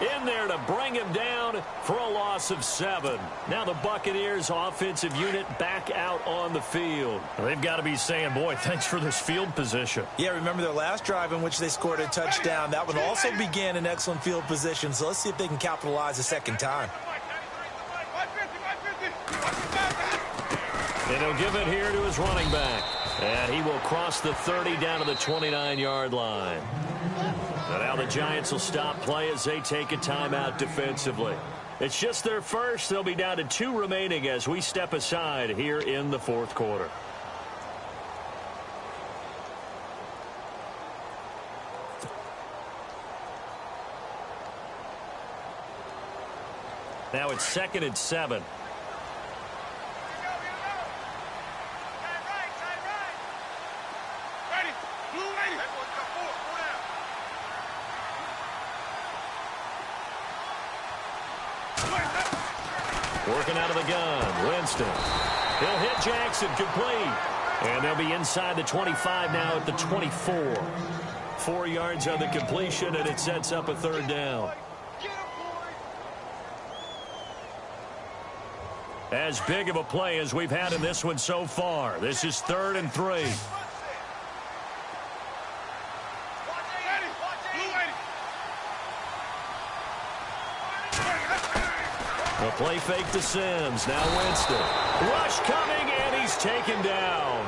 in there to bring him down for a loss of 7. Now the Buccaneers offensive unit back out on the field. They've got to be saying, boy, thanks for this field position. Yeah, remember their last drive in which they scored a touchdown. That one also began in excellent field position. So let's see if they can capitalize a second time. And he'll give it here to his running back. And he will cross the 30 down to the 29-yard line. And now the Giants will stop play as they take a timeout defensively. It's just their first. They'll be down to 2 remaining as we step aside here in the fourth quarter. Now it's 2nd and 7. Working out of the gun, Winston. He'll hit Jackson, complete. And they'll be inside the 25 now at the 24. 4 yards on the completion, and it sets up a third down. As big of a play as we've had in this one so far. This is 3rd and 3. The play fake to Sims. Now Winston. Rush coming, and he's taken down.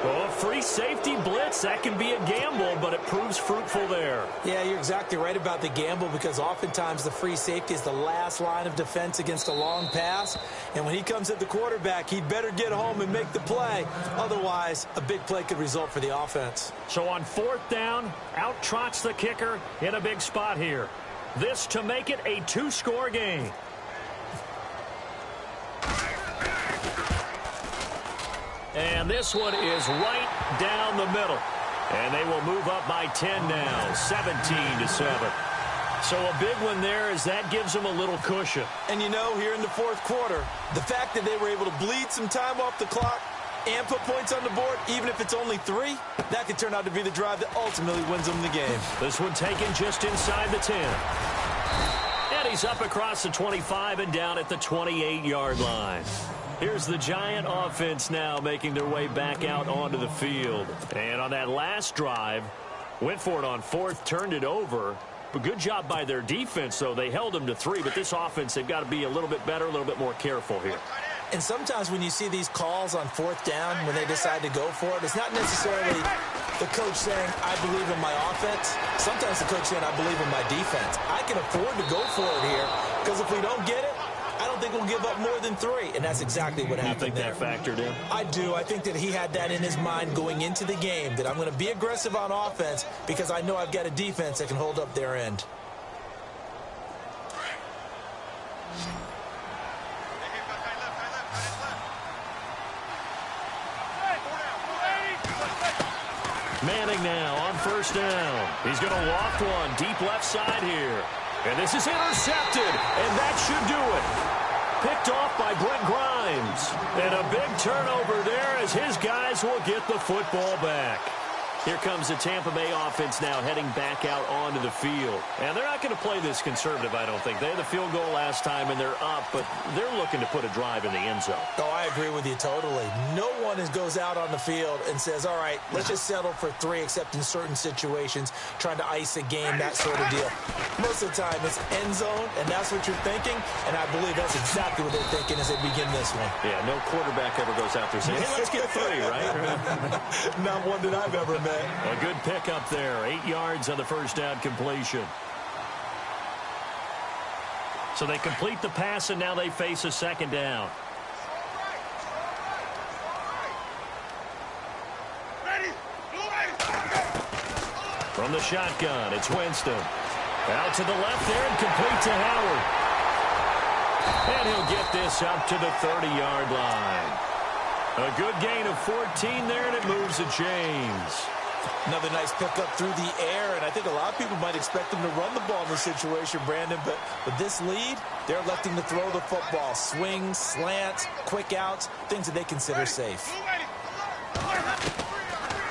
Well, a free safety blitz, that can be a gamble, but it proves fruitful there. Yeah, you're exactly right about the gamble because oftentimes the free safety is the last line of defense against a long pass. And when he comes at the quarterback, he'd better get home and make the play. Otherwise, a big play could result for the offense. So on 4th down, out trots the kicker in a big spot here. This to make it a 2-score game. And this one is right down the middle. And they will move up by 10 now, 17-7. So a big one there as that gives them a little cushion. And you know, here in the fourth quarter, the fact that they were able to bleed some time off the clock and put points on the board, even if it's only 3, that could turn out to be the drive that ultimately wins them the game. This one taken just inside the 10. And he's up across the 25 and down at the 28-yard line. Here's the Giant offense now making their way back out onto the field. And on that last drive, went for it on 4th, turned it over. But good job by their defense, though. They held them to 3, but this offense, they've got to be a little bit better, a little bit more careful here. And sometimes when you see these calls on 4th down, when they decide to go for it, it's not necessarily the coach saying, I believe in my offense. Sometimes the coach saying, I believe in my defense. I can afford to go for it here because if we don't get it, I don't think we'll give up more than 3, and that's exactly what happened there. You think that factored in? I do. I think that he had that in his mind going into the game, that I'm going to be aggressive on offense because I know I've got a defense that can hold up their end. Manning now on 1st down. He's going to loft one deep left side here. And this is intercepted, and that should do it. Picked off by Brent Grimes. And a big turnover there as his guys will get the football back. Here comes the Tampa Bay offense now heading back out onto the field. And they're not going to play this conservative, I don't think. They had the field goal last time, and they're up, but they're looking to put a drive in the end zone. Oh, I agree with you totally. No one goes out on the field and says, all right, let's just settle for 3, except in certain situations, trying to ice a game, that sort of deal. Most of the time, it's end zone, and that's what you're thinking, and I believe that's exactly what they're thinking as they begin this one. Yeah, no quarterback ever goes out there saying, hey, let's get 3, right? Not one that I've ever met. A good pickup there. 8 yards on the first down completion. So they complete the pass, and now they face a second down. From the shotgun, it's Winston. Out to the left there and complete to Howard. And he'll get this up to the 30-yard line. A good gain of 14 there, and it moves the chains. Another nice pickup through the air, and I think a lot of people might expect him to run the ball in this situation, Brandon, but with this lead, they're electing to throw the football. Swings, slants, quick outs, things that they consider safe.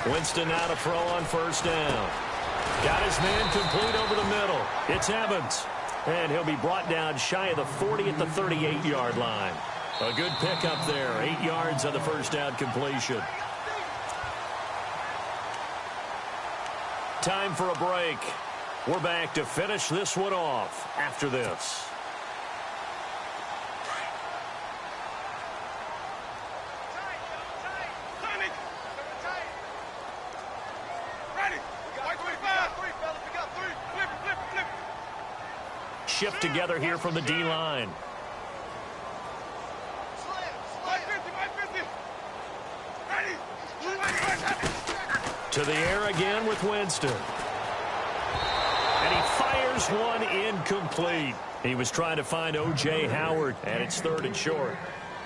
Winston now to throw on first down. Got his man complete over the middle. It's Evans, and he'll be brought down shy of the 40 at the 38-yard line. A good pickup there, 8 yards on the first down completion. Time for a break. We're back to finish this one off after this. Shift together here from the D-line. To the air again with Winston. And he fires one incomplete. He was trying to find O.J. Howard, and it's 3rd and short.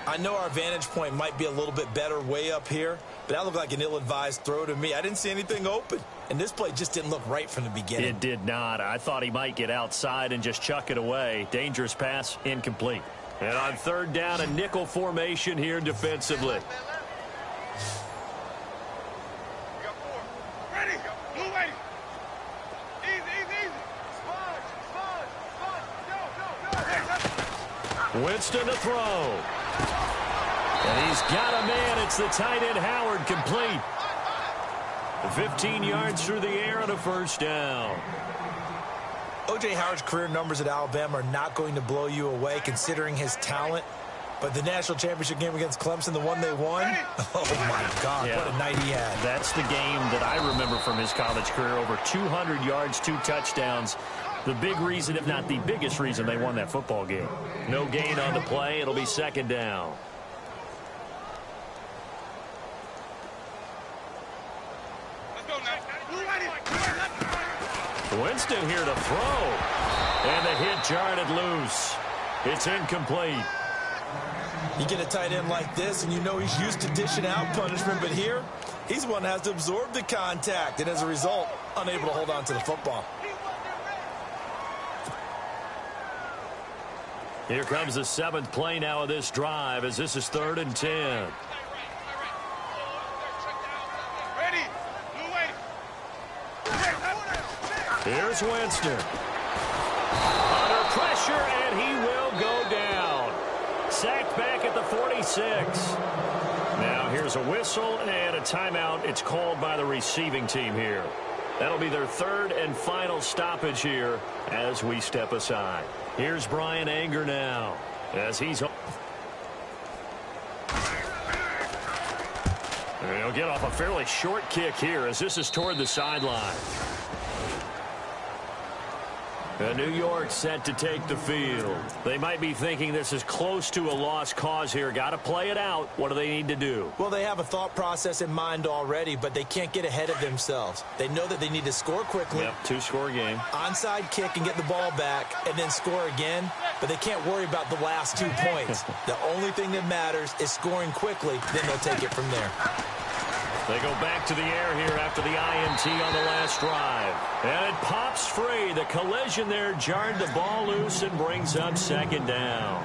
I know our vantage point might be a little bit better way up here, but that looked like an ill-advised throw to me. I didn't see anything open, and this play just didn't look right from the beginning. It did not. I thought he might get outside and just chuck it away. Dangerous pass, incomplete. And on 3rd down, a nickel formation here defensively. Winston to throw. And he's got a man. It's the tight end Howard, complete. 15 yards through the air on a first down. O.J. Howard's career numbers at Alabama are not going to blow you away considering his talent. But the national championship game against Clemson, the one they won, oh, my God, yeah. What a night he had. That's the game that I remember from his college career. Over 200 yards, 2 touchdowns. The big reason, if not the biggest reason, they won that football game. No gain on the play. It'll be second down. Winston here to throw. And the hit jarred loose. It's incomplete. You get a tight end like this, and you know he's used to dishing out punishment, but here, he's the one that has to absorb the contact, and as a result, unable to hold on to the football. Here comes the 7th play now of this drive, as this is 3rd and 10. Here's Winston. Under pressure, and he will go down. Sacked back at the 46. Now here's a whistle and a timeout. It's called by the receiving team here. That'll be their 3rd and final stoppage here as we step aside. Here's Brian Anger now as he's... And he'll get off a fairly short kick here as this is toward the sideline. And New York set to take the field. They might be thinking this is close to a lost cause here. Got to play it out. What do they need to do? Well, they have a thought process in mind already, but they can't get ahead of themselves. They know that they need to score quickly. Yep, 2-score game. Onside kick and get the ball back and then score again, but they can't worry about the last 2 points. The only thing that matters is scoring quickly, then they'll take it from there. They go back to the air here after the INT on the last drive. And it pops free. The collision there jarred the ball loose and brings up second down.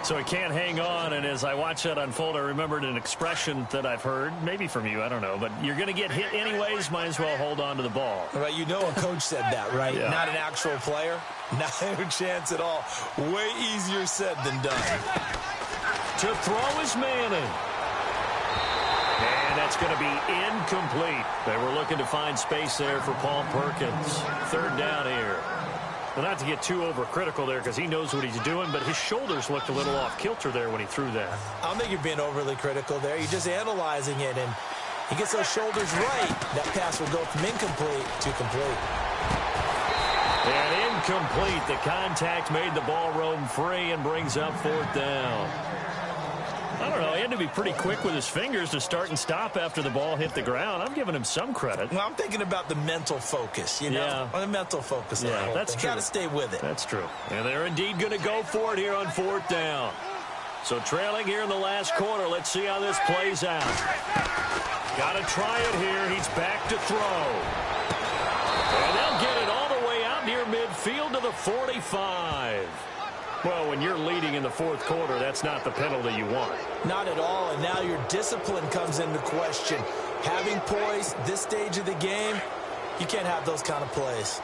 So he can't hang on, and as I watch that unfold, I remembered an expression that I've heard, maybe from you, I don't know, but you're going to get hit anyways, might as well hold on to the ball. Right, you know a coach said that, right? Yeah. Not an actual player. Not a chance at all. Way easier said than done. To throw is Manning. And that's going to be incomplete. They were looking to find space there for Paul Perkins. Third down here. Well, not to get too overcritical there because he knows what he's doing, but his shoulders looked a little off kilter there when he threw that. I don't think you're being overly critical there. You're just analyzing it, and he gets those shoulders right. That pass will go from incomplete to complete. And incomplete. The contact made the ball roam free and brings up fourth down. I don't know. He had to be pretty quick with his fingers to start and stop after the ball hit the ground. I'm giving him some credit. Well, I'm thinking about the mental focus, you know? Yeah. On the mental focus. Yeah, that's true. Got to stay with it. That's true. And they're indeed going to go for it here on fourth down. So trailing here in the last quarter. Let's see how this plays out. Got to try it here. He's back to throw. And they'll get it all the way out near midfield to the 45. Well, when you're leading in the fourth quarter, that's not the penalty you want. Not at all, and now your discipline comes into question. Having poise this stage of the game, you can't have those kind of plays.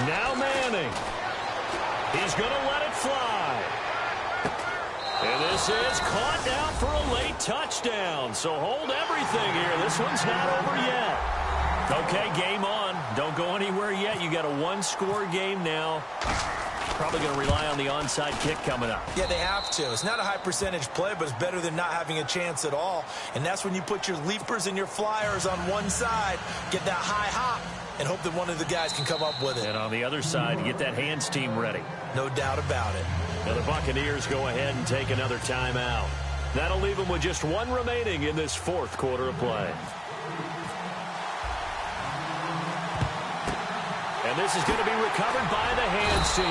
Now Manning. He's going to let it fly. And this is caught down for a late touchdown. So hold everything here. This one's not over yet. Okay, game on. Don't go anywhere yet. You got a one-score game now. Probably going to rely on the onside kick coming up. Yeah, they have to. It's not a high percentage play, but it's better than not having a chance at all. And that's when you put your leapers and your flyers on one side, get that high hop, and hope that one of the guys can come up with it. And on the other side, get that hands team ready. No doubt about it. Now the Buccaneers go ahead and take another timeout. That'll leave them with just one remaining in this fourth quarter of play. And this is going to be recovered by the hands team.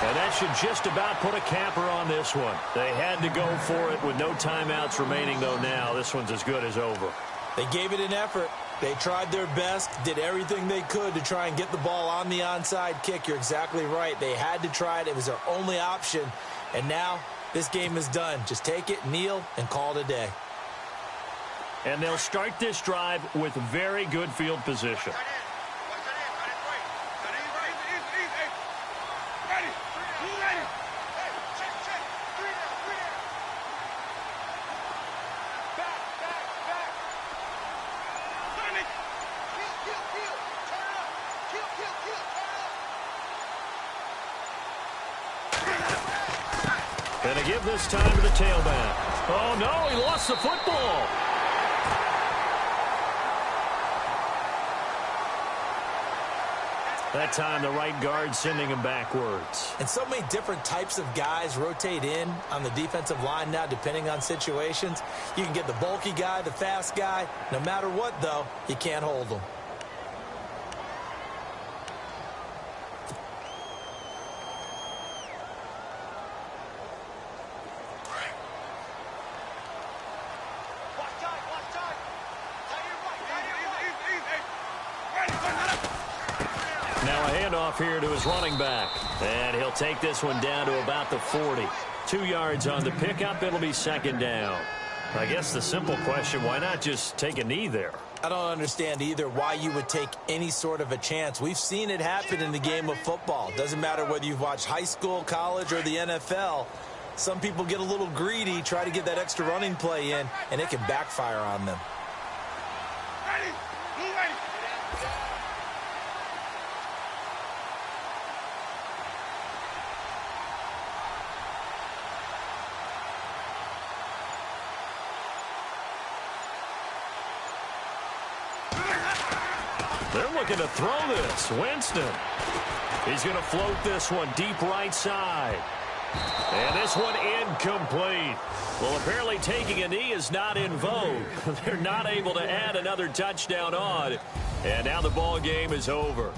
And that should just about put a capper on this one. They had to go for it with no timeouts remaining, though now. This one's as good as over. They gave it an effort. They tried their best, did everything they could to try and get the ball on the onside kick. You're exactly right. They had to try it. It was their only option. And now this game is done. Just take it, kneel, and call it a day. And they'll start this drive with very good field position. And to give this time to the tailback. Oh, no, he lost the football. That time, the right guard sending him backwards. And so many different types of guys rotate in on the defensive line now, depending on situations. You can get the bulky guy, the fast guy. No matter what, though, you can't hold them. Now a handoff here to his running back. And he'll take this one down to about the 40. 2 yards on the pickup. It'll be second down. I guess the simple question, why not just take a knee there? I don't understand either why you would take any sort of a chance. We've seen it happen in the game of football. Doesn't matter whether you've watched high school, college, or the NFL. Some people get a little greedy, try to get that extra running play in, and it can backfire on them. They're looking to throw this. Winston. He's going to float this one deep right side. And this one incomplete. Well, apparently taking a knee is not in vogue. They're not able to add another touchdown on. And now the ball game is over.